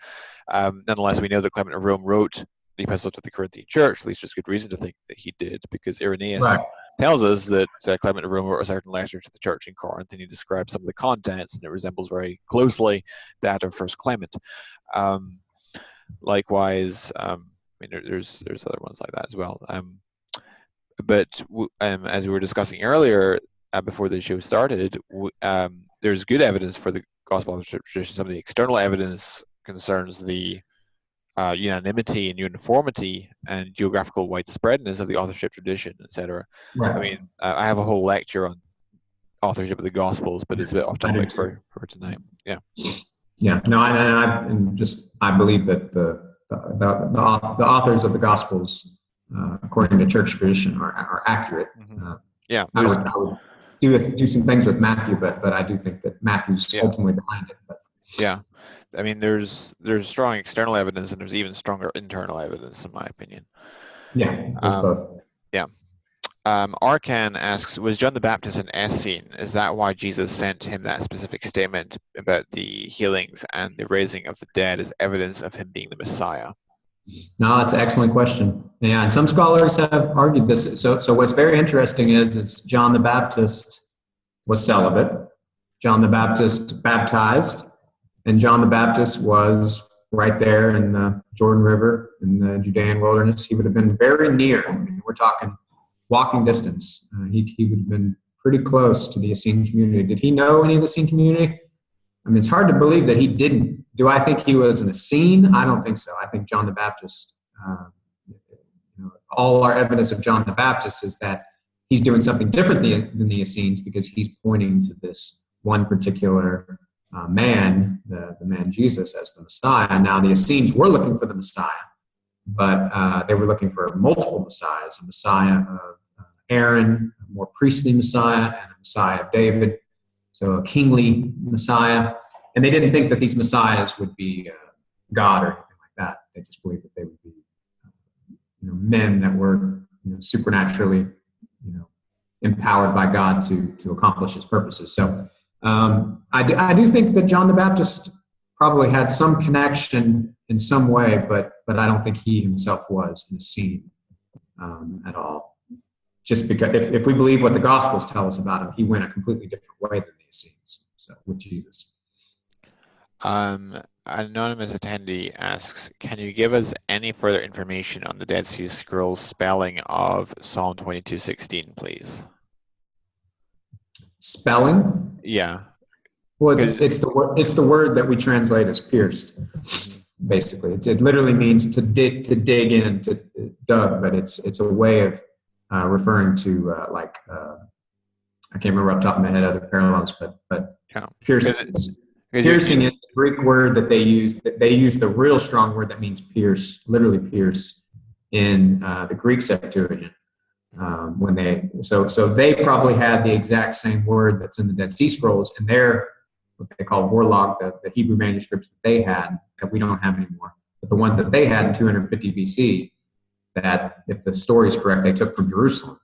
S1: Nonetheless, we know that Clement of Rome wrote the Epistle to the Corinthian Church. At least there's good reason to think that he did, because Irenaeus tells us that Clement of Rome wrote a certain letter to the church in Corinth, and he describes some of the contents, and it resembles very closely that of First Clement. Likewise, I mean, there's other ones like that as well. But as we were discussing earlier, before the show started, there's good evidence for the gospel authorship tradition. Some of the external evidence concerns the unanimity and uniformity and geographical widespreadness of the authorship tradition, etc.
S2: Right.
S1: I mean, I have a whole lecture on authorship of the Gospels, but it's a bit off topic for tonight. Yeah.
S2: Yeah. No, I believe that the authors of the Gospels, according to church tradition, are accurate.
S1: Yeah.
S2: I would do some things with Matthew, but I do think that Matthew's ultimately behind it. But.
S1: Yeah. I mean, there's strong external evidence, and there's even stronger internal evidence, in my opinion.
S2: Yeah, there's both.
S1: Yeah. Arkan asks, was John the Baptist an Essene? Is that why Jesus sent him that specific statement about the healings and the raising of the dead as evidence of him being the Messiah?
S2: No, that's an excellent question. Yeah, and some scholars have argued this. So what's very interesting is John the Baptist was celibate. John the Baptist baptized. And John the Baptist was right there in the Jordan River in the Judean wilderness. He would have been very near. I mean, we're talking walking distance. He would have been pretty close to the Essene community. Did he know any of the Essene community? I mean, it's hard to believe that he didn't. Do I think he was an Essene? I don't think so. I think John the Baptist, all our evidence of John the Baptist is that he's doing something different than the Essenes, because he's pointing to this one particular man, the man Jesus, as the Messiah. Now, the Essenes were looking for the Messiah, but they were looking for multiple Messiahs, a Messiah of Aaron, a more priestly Messiah, and a Messiah of David, so a kingly Messiah. And they didn't think that these Messiahs would be God or anything like that. They just believed that they would be men that were supernaturally empowered by God to accomplish his purposes. So I do think that John the Baptist probably had some connection in some way, but I don't think he himself was an Essene at all. just because if we believe what the Gospels tell us about him, he went a completely different way than the Essenes. So with Jesus.
S1: An anonymous attendee asks, can you give us any further information on the Dead Sea Scrolls spelling of Psalm 22:16, please?
S2: Spelling?
S1: Yeah.
S2: Well, it's the word that we translate as pierced. Basically, it literally means to dig in, to dug, but it's a way of referring to I can't remember off the top of my head other parallels, but
S1: Yeah.
S2: piercing. Piercing is the Greek word that they use. They use the real strong word that means pierce, literally pierce, in the Greek Septuagint. So they probably had the exact same word that's in the Dead Sea Scrolls in their what they call Vorlog, the Hebrew manuscripts that they had that we don't have anymore. But the ones that they had in 250 BC, that if the story is correct, they took from Jerusalem.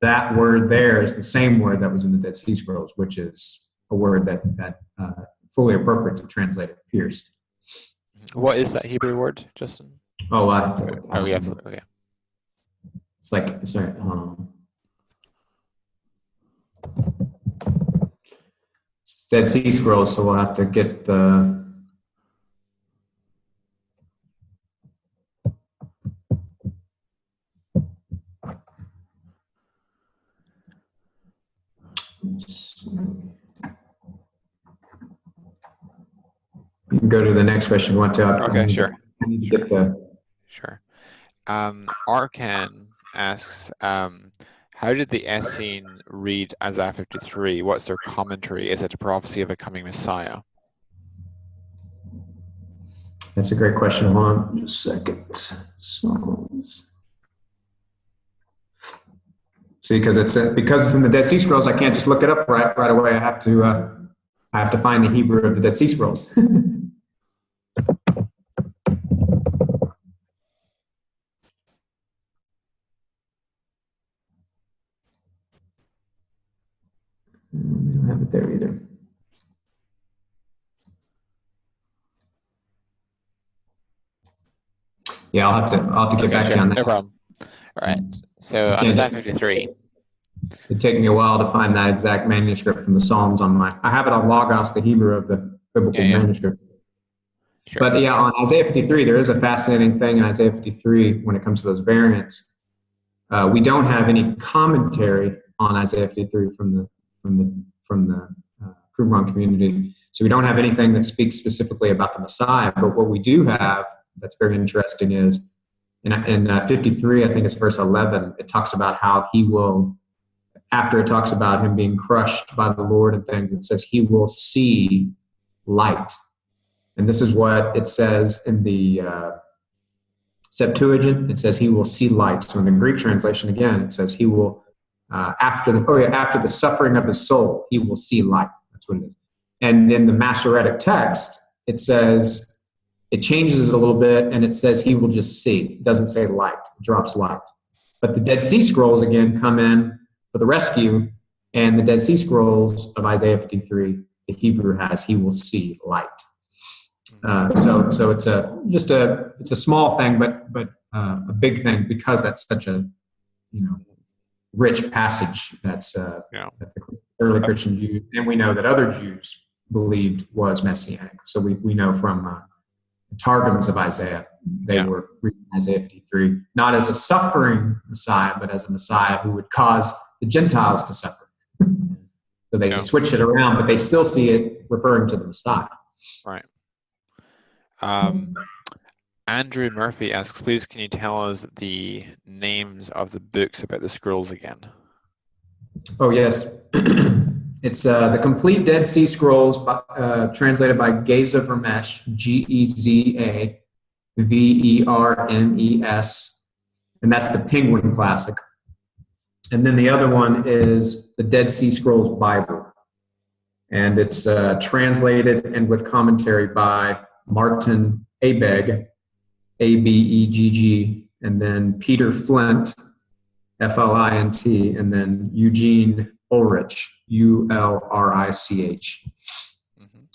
S2: That word there is the same word that was in the Dead Sea Scrolls, which is a word that fully appropriate to translate it, pierced.
S1: What is that Hebrew word, Justin?
S2: Yes.
S1: Okay.
S2: It's like, sorry. Dead Sea Scrolls, so we'll have to get the. You can go to the next question. You want to?
S1: Okay, sure.
S2: I need to get the.
S1: Sure. Arkan asks, how did the Essene read Isaiah 53? What's their commentary? Is it a prophecy of a coming Messiah?
S2: That's a great question. Hold on just a second. Psalms. See, because it's in the Dead Sea Scrolls, I can't just look it up right away. I have to find the Hebrew of the Dead Sea Scrolls. They don't have it there either. Yeah, I'll have to get back to you on that.
S1: No problem. All right. So on Isaiah 53.
S2: It'd take me a while to find that exact manuscript from the Psalms I have it on Logos, the Hebrew of the biblical manuscript. Sure. But yeah, on Isaiah 53, there is a fascinating thing in Isaiah 53 when it comes to those variants. We don't have any commentary on Isaiah 53 from the Qumran community. So we don't have anything that speaks specifically about the Messiah. But what we do have that's very interesting is in 53, I think it's verse 11, it talks about how he will, after it talks about him being crushed by the Lord and things, it says he will see light. And this is what it says in the Septuagint. It says he will see light. So in the Greek translation, again, it says he will, after the suffering of his soul, he will see light. That's what it is. And in the Masoretic text, it says, it changes it a little bit, and it says he will just see. It doesn't say light. It drops light. But the Dead Sea Scrolls, again, come in for the rescue, and the Dead Sea Scrolls of Isaiah 53, the Hebrew has, he will see light. So it's a small thing, but a big thing, because that's such a rich passage that the early Christian Jews, and we know that other Jews believed was messianic. So we know from the Targums of Isaiah, they were reading Isaiah 53 not as a suffering Messiah, but as a Messiah who would cause the Gentiles to suffer. So they switch it around, but they still see it referring to the Messiah.
S1: Right. Andrew Murphy asks, please can you tell us the names of the books about the scrolls again?
S2: Oh, yes. It's the Complete Dead Sea Scrolls, translated by Geza Vermesh, Gezavermes, and that's the Penguin Classic. And then the other one is the Dead Sea Scrolls Bible, and it's translated and with commentary by Martin Abegg, Abegg, and then Peter Flint, Flint, and then Eugene Ulrich, Ulrich.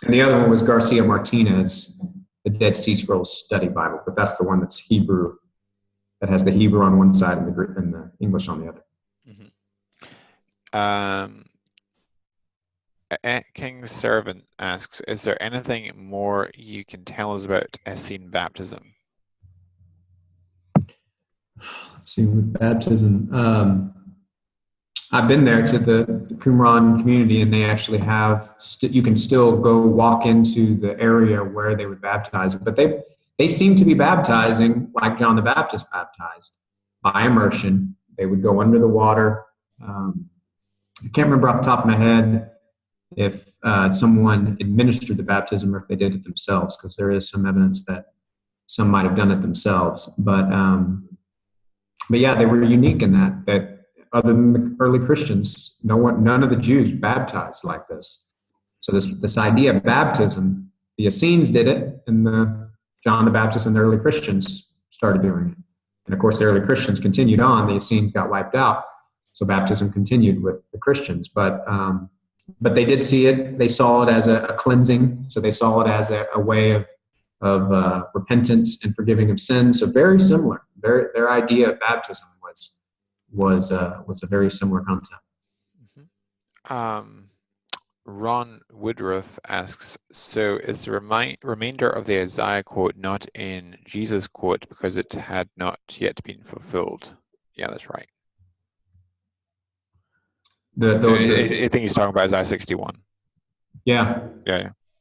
S2: And the other one was Garcia Martinez, the Dead Sea Scrolls Study Bible, but that's the one that's Hebrew, that has the Hebrew on one side and the English on the other.
S1: King's Servant asks, is there anything more you can tell us about Essene baptism?
S2: Let's see, with baptism. I've been there to the Qumran community, and they actually have, you can still go walk into the area where they would baptize. But they seem to be baptizing like John the Baptist baptized, by immersion. They would go under the water. I can't remember off the top of my head if someone administered the baptism or if they did it themselves, because there is some evidence that some might have done it themselves. But yeah, they were unique in that other than the early Christians, none of the Jews baptized like this. So this idea of baptism, the Essenes did it, and John the Baptist and the early Christians started doing it. And of course, the early Christians continued on. The Essenes got wiped out, so baptism continued with the Christians. But they did see it. They saw it as a cleansing. So they saw it as a way of repentance and forgiving of sins. So very similar. Their idea of baptism was a very similar concept.
S1: Ron Woodruff asks, so is the remainder of the Isaiah quote not in Jesus quote because it had not yet been fulfilled? Yeah, that's right. I think he's talking about Isaiah 61. Yeah,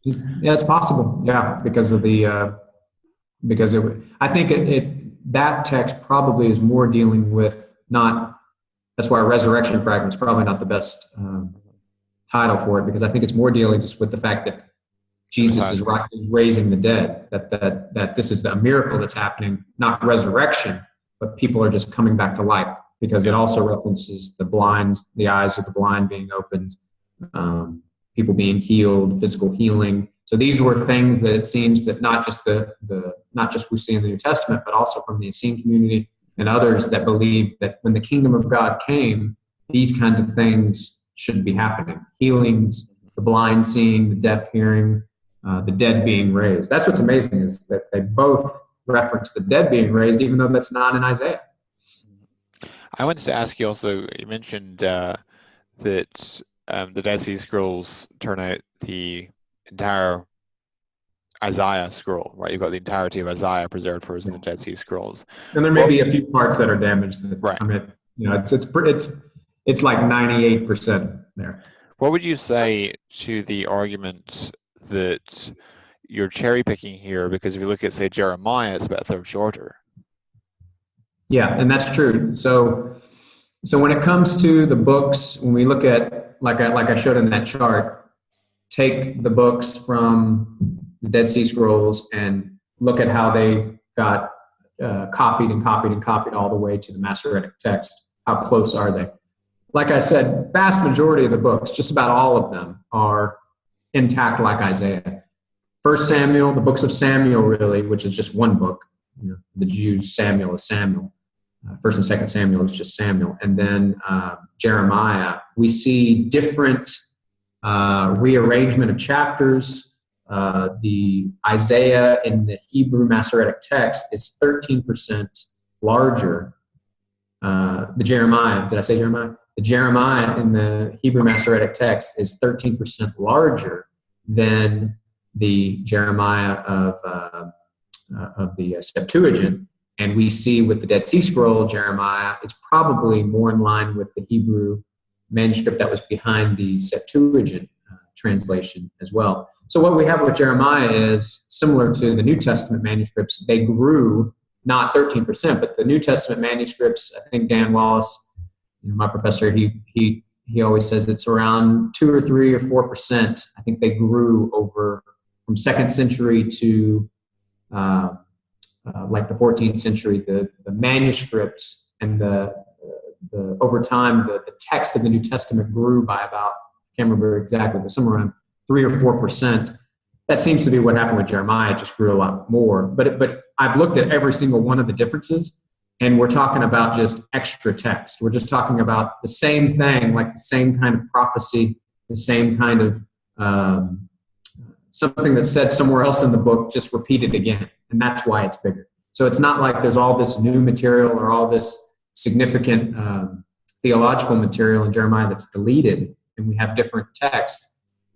S2: it's possible. Yeah, because of I think that text probably is more dealing with that's why resurrection fragment is probably not the best title for it, because I think it's more dealing just with the fact that Jesus is raising the dead, that this is a miracle that's happening, not resurrection, but people are just coming back to life, because it also references the eyes of the blind being opened, people being healed, physical healing. So these were things that it seems that not just we see in the New Testament, but also from the Essene community and others that believe that when the kingdom of God came, these kinds of things should be happening. Healings, the blind seeing, the deaf hearing, the dead being raised. That's what's amazing, is that they both reference the dead being raised, even though that's not in Isaiah.
S1: I wanted to ask you also, you mentioned that the Dead Sea Scrolls turn out the entire Isaiah scroll, right? You've got the entirety of Isaiah preserved for us in the Dead Sea Scrolls.
S2: And there may be a few parts that are damaged.
S1: Right.
S2: I mean, it's like 98% there.
S1: What would you say to the argument that you're cherry picking here? Because if you look at, say, Jeremiah, it's about a third shorter.
S2: Yeah, and that's true. So when it comes to the books, when we look at, like I showed in that chart, take the books from the Dead Sea Scrolls and look at how they got copied and copied and copied all the way to the Masoretic text. How close are they? Like I said, vast majority of the books, just about all of them, are intact like Isaiah. First Samuel, the books of Samuel, really, which is just one book. The Jews, Samuel is Samuel. First and Second Samuel is just Samuel. And then Jeremiah, we see different rearrangement of chapters. The Isaiah in the Hebrew Masoretic text is 13% larger. The Jeremiah, did I say Jeremiah? The Jeremiah in the Hebrew Masoretic text is 13% larger than the Jeremiah of the Septuagint. And we see with the Dead Sea Scroll, Jeremiah, it's probably more in line with the Hebrew manuscript that was behind the Septuagint translation as well. So what we have with Jeremiah is similar to the New Testament manuscripts. They grew not 13%, but the New Testament manuscripts, I think Dan Wallace, my professor, he always says it's around 2 or 3 or 4%. I think they grew over from 2nd century to like the 14th century. The manuscripts and the over time the text of the New Testament grew by about, I can't remember exactly, but somewhere around 3 or 4%. That seems to be what happened with Jeremiah. It just grew a lot more. But I've looked at every single one of the differences, and we're talking about just extra text. We're just talking about the same thing, like the same kind of prophecy, the same kind of something that's said somewhere else in the book, just repeated again. And that's why it's bigger. So it's not like there's all this new material or all this significant theological material in Jeremiah that's deleted, and we have different text.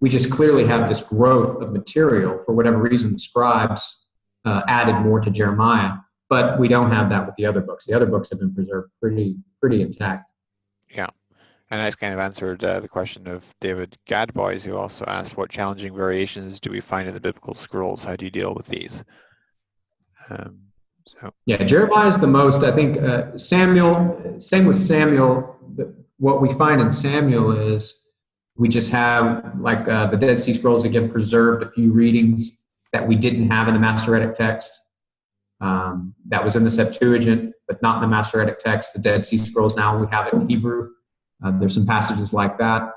S2: We just clearly have this growth of material. For whatever reason, scribes added more to Jeremiah, but we don't have that with the other books. The other books have been preserved pretty intact.
S1: Yeah. And that's kind of answered the question of David Gadboys, who also asked, what challenging variations do we find in the biblical scrolls? How do you deal with these?
S2: Yeah, Jeremiah is the most, I think, Samuel, same with Samuel. What we find in Samuel is we just have, like the Dead Sea Scrolls, again, preserved a few readings that we didn't have in the Masoretic text. That was in the Septuagint, but not in the Masoretic text. The Dead Sea Scrolls, now we have it in Hebrew. There's some passages like that.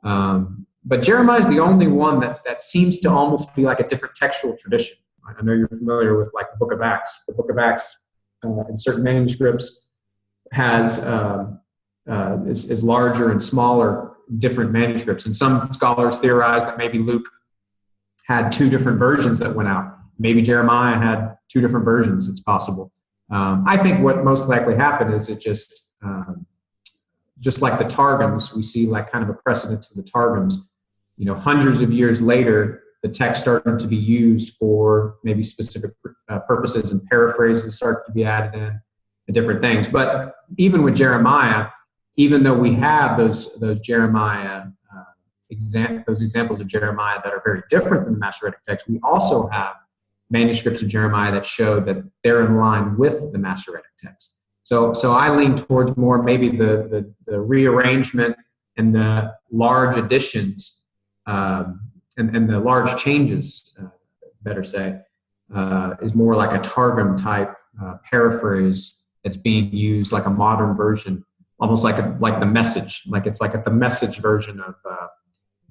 S2: But Jeremiah is the only one that seems to almost be like a different textual tradition. I know you're familiar with like the Book of Acts. The Book of Acts in certain manuscripts has is larger and smaller, different manuscripts. And some scholars theorize that maybe Luke had two different versions that went out. Maybe Jeremiah had two different versions. It's possible. I think what most likely happened is it just like the Targums, we see like kind of a precedence of the Targums. You know, hundreds of years later, the text started to be used for maybe specific purposes, and paraphrases started to be added in and different things. But even with Jeremiah, even though we have those Jeremiah those examples of Jeremiah that are very different than the Masoretic text, we also have manuscripts of Jeremiah that show that they're in line with the Masoretic text. So I lean towards more maybe the rearrangement and the large additions and the large changes, better say, is more like a Targum type paraphrase that's being used like a modern version, almost like the Message, like it's like the Message version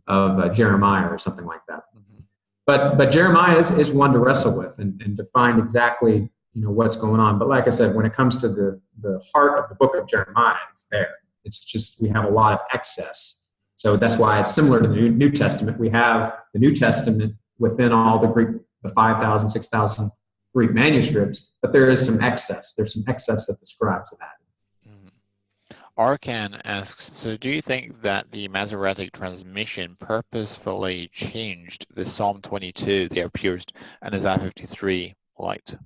S2: of Jeremiah or something like that. Mm-hmm. But Jeremiah is one to wrestle with and to find exactly what's going on. But like I said, when it comes to the heart of the book of Jeremiah, it's there. It's just we have a lot of excess. So that's why it's similar to the New Testament. We have the New Testament within all the 5,000, 6,000 Greek manuscripts, but there is some excess. There's some excess that the scribes have added.
S1: Arkan asks, so do you think that the Masoretic transmission purposefully changed the Psalm 22 they have pierced and Isaiah 53 light?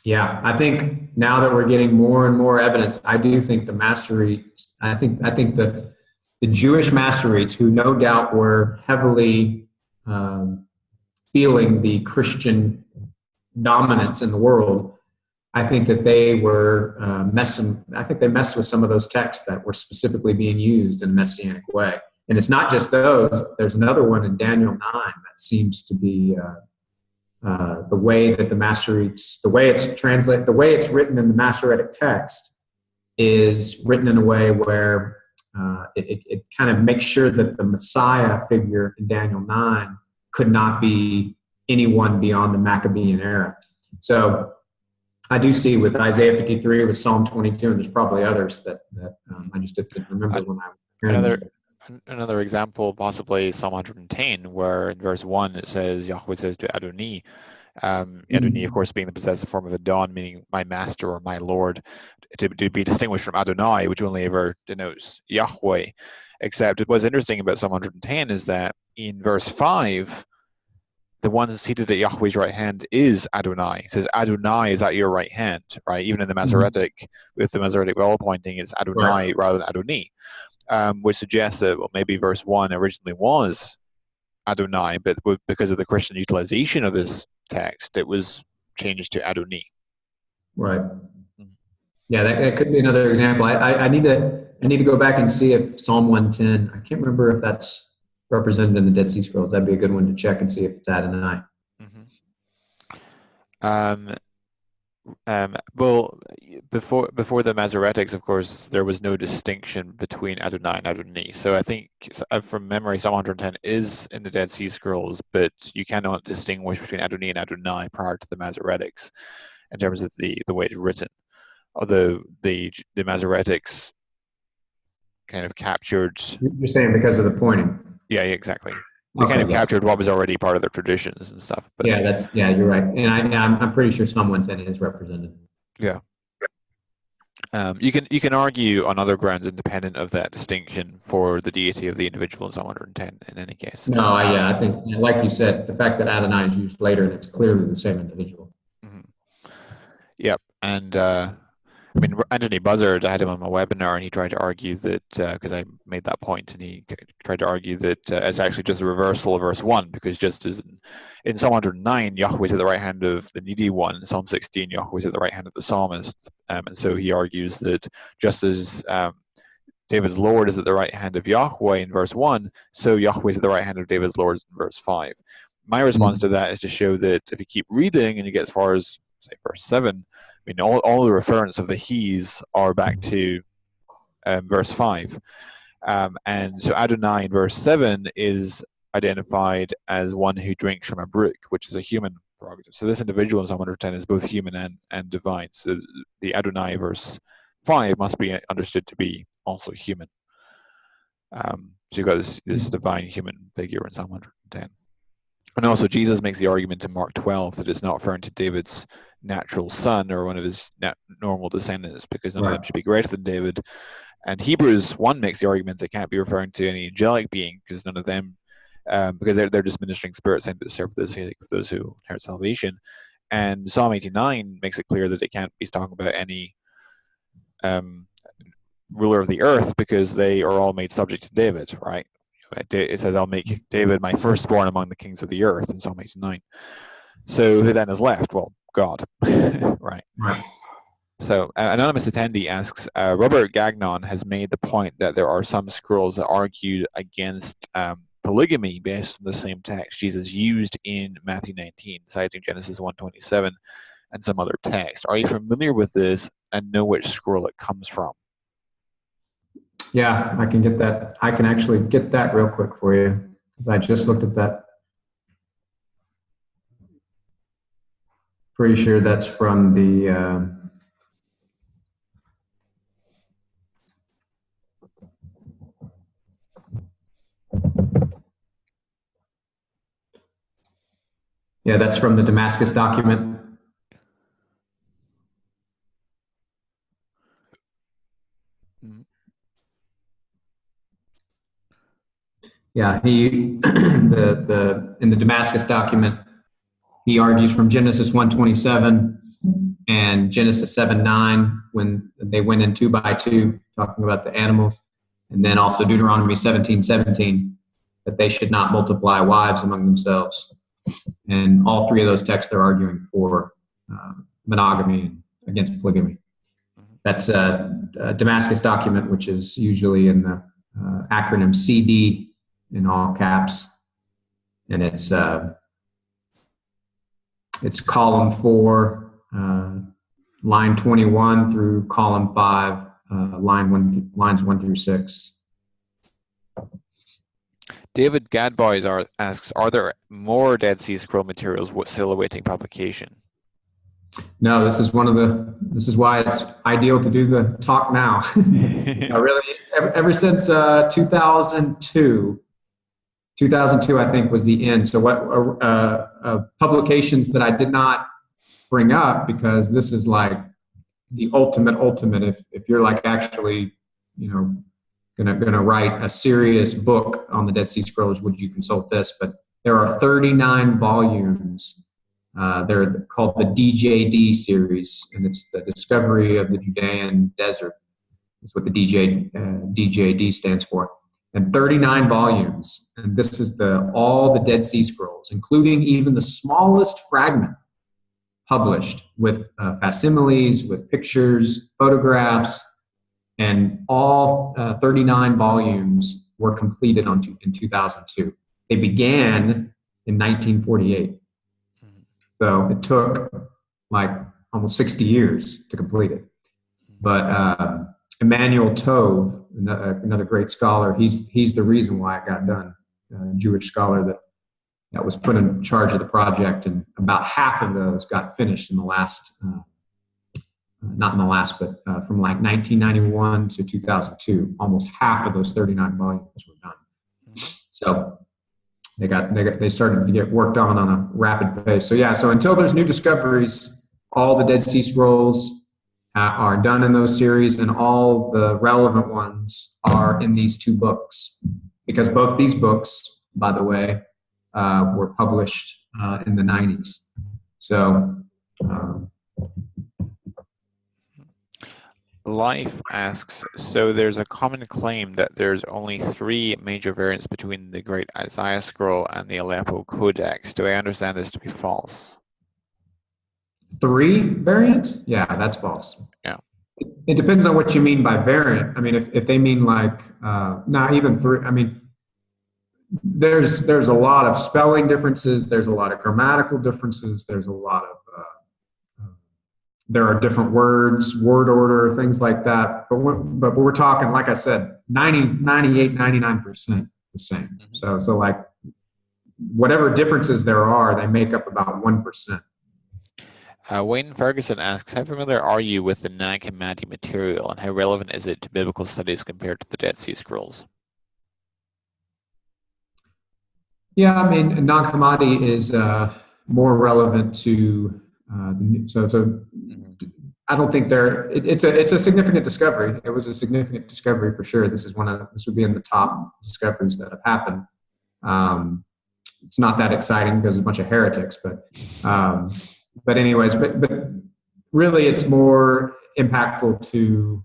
S2: Yeah, I think now that we're getting more and more evidence, I do think the Masoretes, I think the Jewish Masoretes, who no doubt were heavily feeling the Christian dominance in the world, I think that they were they messed with some of those texts that were specifically being used in a messianic way. And it's not just those. There's another one in Daniel 9 that seems to be the way that the Masoretes, the way it's written in the Masoretic text is written in a way where it kind of makes sure that the Messiah figure in Daniel 9 could not be anyone beyond the Maccabean era. So I do see with Isaiah 53, with Psalm 22, and there's probably others that I just didn't remember when I was hearing
S1: Another example, possibly Psalm 110, where in verse 1 it says, Yahweh says to Adoni, Adoni, of course, being the possessive form of Adon, meaning my master or my Lord, to be distinguished from Adonai, which only ever denotes Yahweh. Except what's interesting about Psalm 110 is that in verse 5, the one seated at Yahweh's right hand is Adonai. It says, Adonai is at your right hand, right? Even in the Masoretic, with the Masoretic vowel pointing, it's Adonai rather than Adoni, which suggests that maybe verse 1 originally was Adonai, but because of the Christian utilization of this text, it was changed to Adoni.
S2: Right. Yeah, that could be another example. I need to go back and see if Psalm 110, I can't remember if that's represented in the Dead Sea Scrolls. That'd be a good one to check and see if it's Adonai.
S1: Well, before the Masoretics, of course, there was no distinction between Adonai and Adoni. So I think, from memory, Psalm 110 is in the Dead Sea Scrolls, but you cannot distinguish between Adoni and Adonai prior to the Masoretics in terms of the way it's written. Although the Masoretics kind of captured...
S2: You're saying because of the pointing?
S1: Yeah, exactly. They kind of captured what was already part of their traditions and stuff. But
S2: you're right. And I'm pretty sure Psalm 110 is represented.
S1: Yeah. You can argue on other grounds independent of that distinction for the deity of the individual in Psalm 110 in any case.
S2: No, I think, like you said, the fact that Adonai is used later and it's clearly the same individual.
S1: Mm-hmm. Yep, and I mean, Anthony Buzzard, I had him on my webinar, and he tried to argue that, because I made that point, and he tried to argue that it's actually just a reversal of verse 1, because just as in Psalm 109, Yahweh's at the right hand of the needy one, in Psalm 16, Yahweh's at the right hand of the psalmist, and so he argues that just as David's Lord is at the right hand of Yahweh in verse 1, so Yahweh's at the right hand of David's Lord in verse 5. My response to that is to show that if you keep reading and you get as far as, say, verse 7, I mean, all the reference of the he's are back to verse 5. And so Adonai in verse 7 is identified as one who drinks from a brook, which is a human prerogative. So this individual in Psalm 110 is both human and divine. So the Adonai verse 5 must be understood to be also human. So you've got this divine human figure in Psalm 110. And also Jesus makes the argument in Mark 12 that it's not referring to David's natural son or one of his normal descendants, because none of them should be greater than David. And Hebrews 1 makes the argument that it can't be referring to any angelic being, because none of them, because they're just ministering spirits sent to serve for the sake of those who inherit salvation. And Psalm 89 makes it clear that it can't be talking about any ruler of the earth, because they are all made subject to David, right? It says, I'll make David my firstborn among the kings of the earth in Psalm 89. So who then is left? Well, God, right? So anonymous attendee asks, Robert Gagnon has made the point that there are some scrolls that argued against polygamy based on the same text Jesus used in Matthew 19, citing Genesis 1:27 and some other text. Are you familiar with this and know which scroll it comes from?
S2: Yeah, I can get that. I can actually get that real quick for you, because I just looked at that. Pretty sure that's from the that's from the Damascus document. Yeah, he in the Damascus document, he argues from Genesis 1:27 and Genesis 7:9 when they went in 2 by 2, talking about the animals, and then also Deuteronomy 17:17 that they should not multiply wives among themselves. And all three of those texts are arguing for monogamy and against polygamy. That's a Damascus document, which is usually in the acronym CD in all caps, and it's column 4, line 21 through column 5, lines 1 through 6.
S1: David Gadboys asks, are there more Dead Sea Scroll materials still awaiting publication?
S2: No, this is why it's ideal to do the talk now. Really, ever since 2002, I think, was the end. So what publications that I did not bring up, because this is like the ultimate. If you're like actually, gonna write a serious book on the Dead Sea Scrolls, would you consult this? But there are 39 volumes. They're called the DJD series, and it's the Discovery of the Judean Desert. That's what the DJD stands for. And 39 volumes. And this is all the Dead Sea Scrolls, including even the smallest fragment, published with facsimiles, with pictures, photographs, and all 39 volumes were completed in 2002. They began in 1948. So it took like almost 60 years to complete it. But Emmanuel Tove, another great scholar, he's the reason why it got done. A Jewish scholar that was put in charge of the project, and about half of those got finished in the last, not in the last, but from like 1991 to 2002, almost half of those 39 volumes were done. So they started to get worked on a rapid pace. So yeah, so until there's new discoveries, all the Dead Sea Scrolls are done in those series, and all the relevant ones are in these two books. Because both these books, by the way, were published in the 90s. So,
S1: Life asks, so there's a common claim that there's only 3 major variants between the Great Isaiah Scroll and the Aleppo Codex. Do I understand this to be false?
S2: 3 variants? Yeah, that's false.
S1: Yeah.
S2: It depends on what you mean by variant. I mean, if they mean like, not even 3, I mean, there's a lot of spelling differences, there's a lot of grammatical differences, there's a lot of there are different words, word order, things like that. But we're talking, like I said, 98, 99% the same. So like whatever differences there are, they make up about 1%.
S1: Wayne Ferguson asks, how familiar are you with the Nag Hammadi material, and how relevant is it to biblical studies compared to the Dead Sea Scrolls?
S2: Yeah, I mean, Nag Hammadi is more relevant to I don't think it's a significant discovery. It was a significant discovery for sure. This would be in the top discoveries that have happened. It's not that exciting because there's a bunch of heretics, but anyways, but really it's more impactful to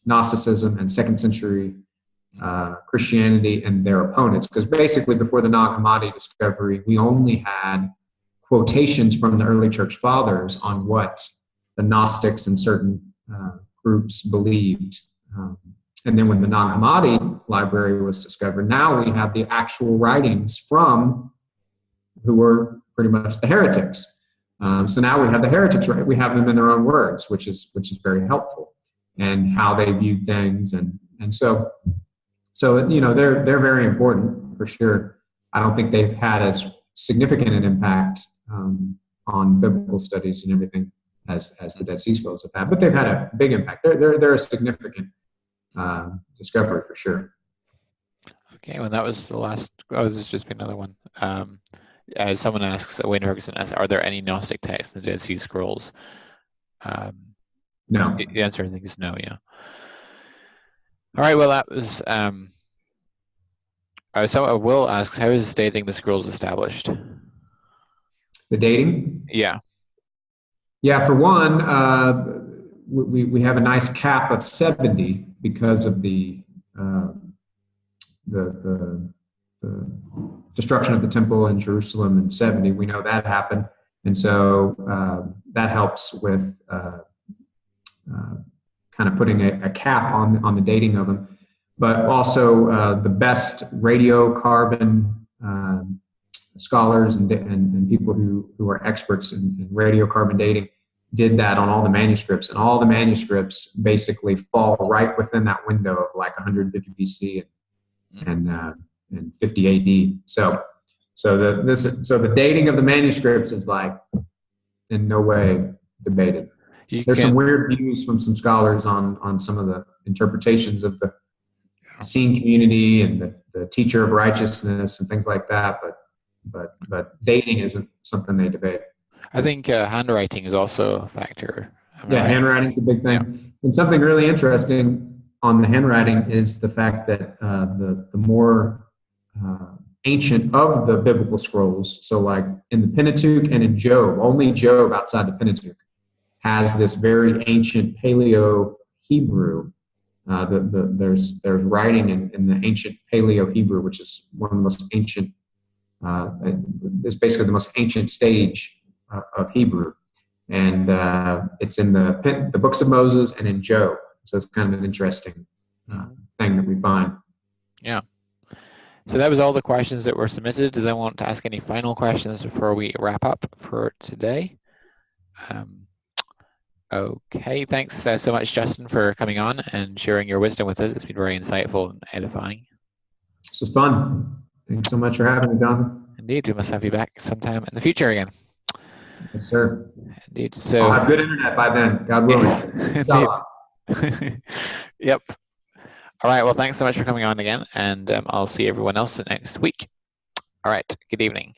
S2: Gnosticism and second century Christianity and their opponents, because basically before the Nag Hammadi discovery, we only had quotations from the early church fathers on what the Gnostics and certain groups believed. And then when the Nag Hammadi library was discovered, now we have the actual writings from who were pretty much the heretics. So now we have the heretics, right? We have them in their own words, which is very helpful, and how they viewed things, and so you know they're very important for sure. I don't think they've had as significant an impact on biblical studies and everything as the Dead Sea Scrolls have had, but they've had a big impact. They're a significant discovery for sure.
S1: Okay, well that was the last. Oh, this has just been another one. As someone asks, Wayne Ferguson asks, are there any Gnostic texts in the Dead Sea Scrolls?
S2: No.
S1: The answer I think is no. Yeah. All right. Well, that was. So Will asks, how is dating the scrolls established?
S2: The dating?
S1: Yeah.
S2: Yeah. For one, we have a nice cap of 70 because of the destruction of the temple in Jerusalem in 70. We know that happened, and so that helps with kind of putting a cap on the dating of them. But also the best radiocarbon scholars and people who are experts in radiocarbon dating did that on all the manuscripts, and all the manuscripts basically fall right within that window of like 150 BC and 50 AD. So the dating of the manuscripts is like in no way debated. There's some weird views from some scholars on some of the interpretations of the Essene community and the teacher of righteousness and things like that, but dating isn't something they debate.
S1: I think handwriting is also a factor.
S2: Yeah, handwriting's a big thing. Yeah. And something really interesting on the handwriting is the fact that the more ancient of the biblical scrolls, so like in the Pentateuch and in Job, only Job outside the Pentateuch has this very ancient Paleo Hebrew. There's writing in the ancient Paleo Hebrew, which is one of the most ancient. It's basically the most ancient stage of Hebrew, and it's in the books of Moses and in Job. So it's kind of an interesting thing that we find.
S1: Yeah. So that was all the questions that were submitted. Does anyone want to ask any final questions before we wrap up for today? Okay, thanks so much, Justin, for coming on and sharing your wisdom with us. It's been very insightful and edifying.
S2: This was fun. Thanks so much for having me, John.
S1: Indeed, we must have you back sometime in the future again.
S2: Yes, sir.
S1: Indeed. So
S2: I'll have good internet by then, God willing.
S1: Indeed. Yep. All right, well, thanks so much for coming on again, and I'll see everyone else next week. All right, good evening.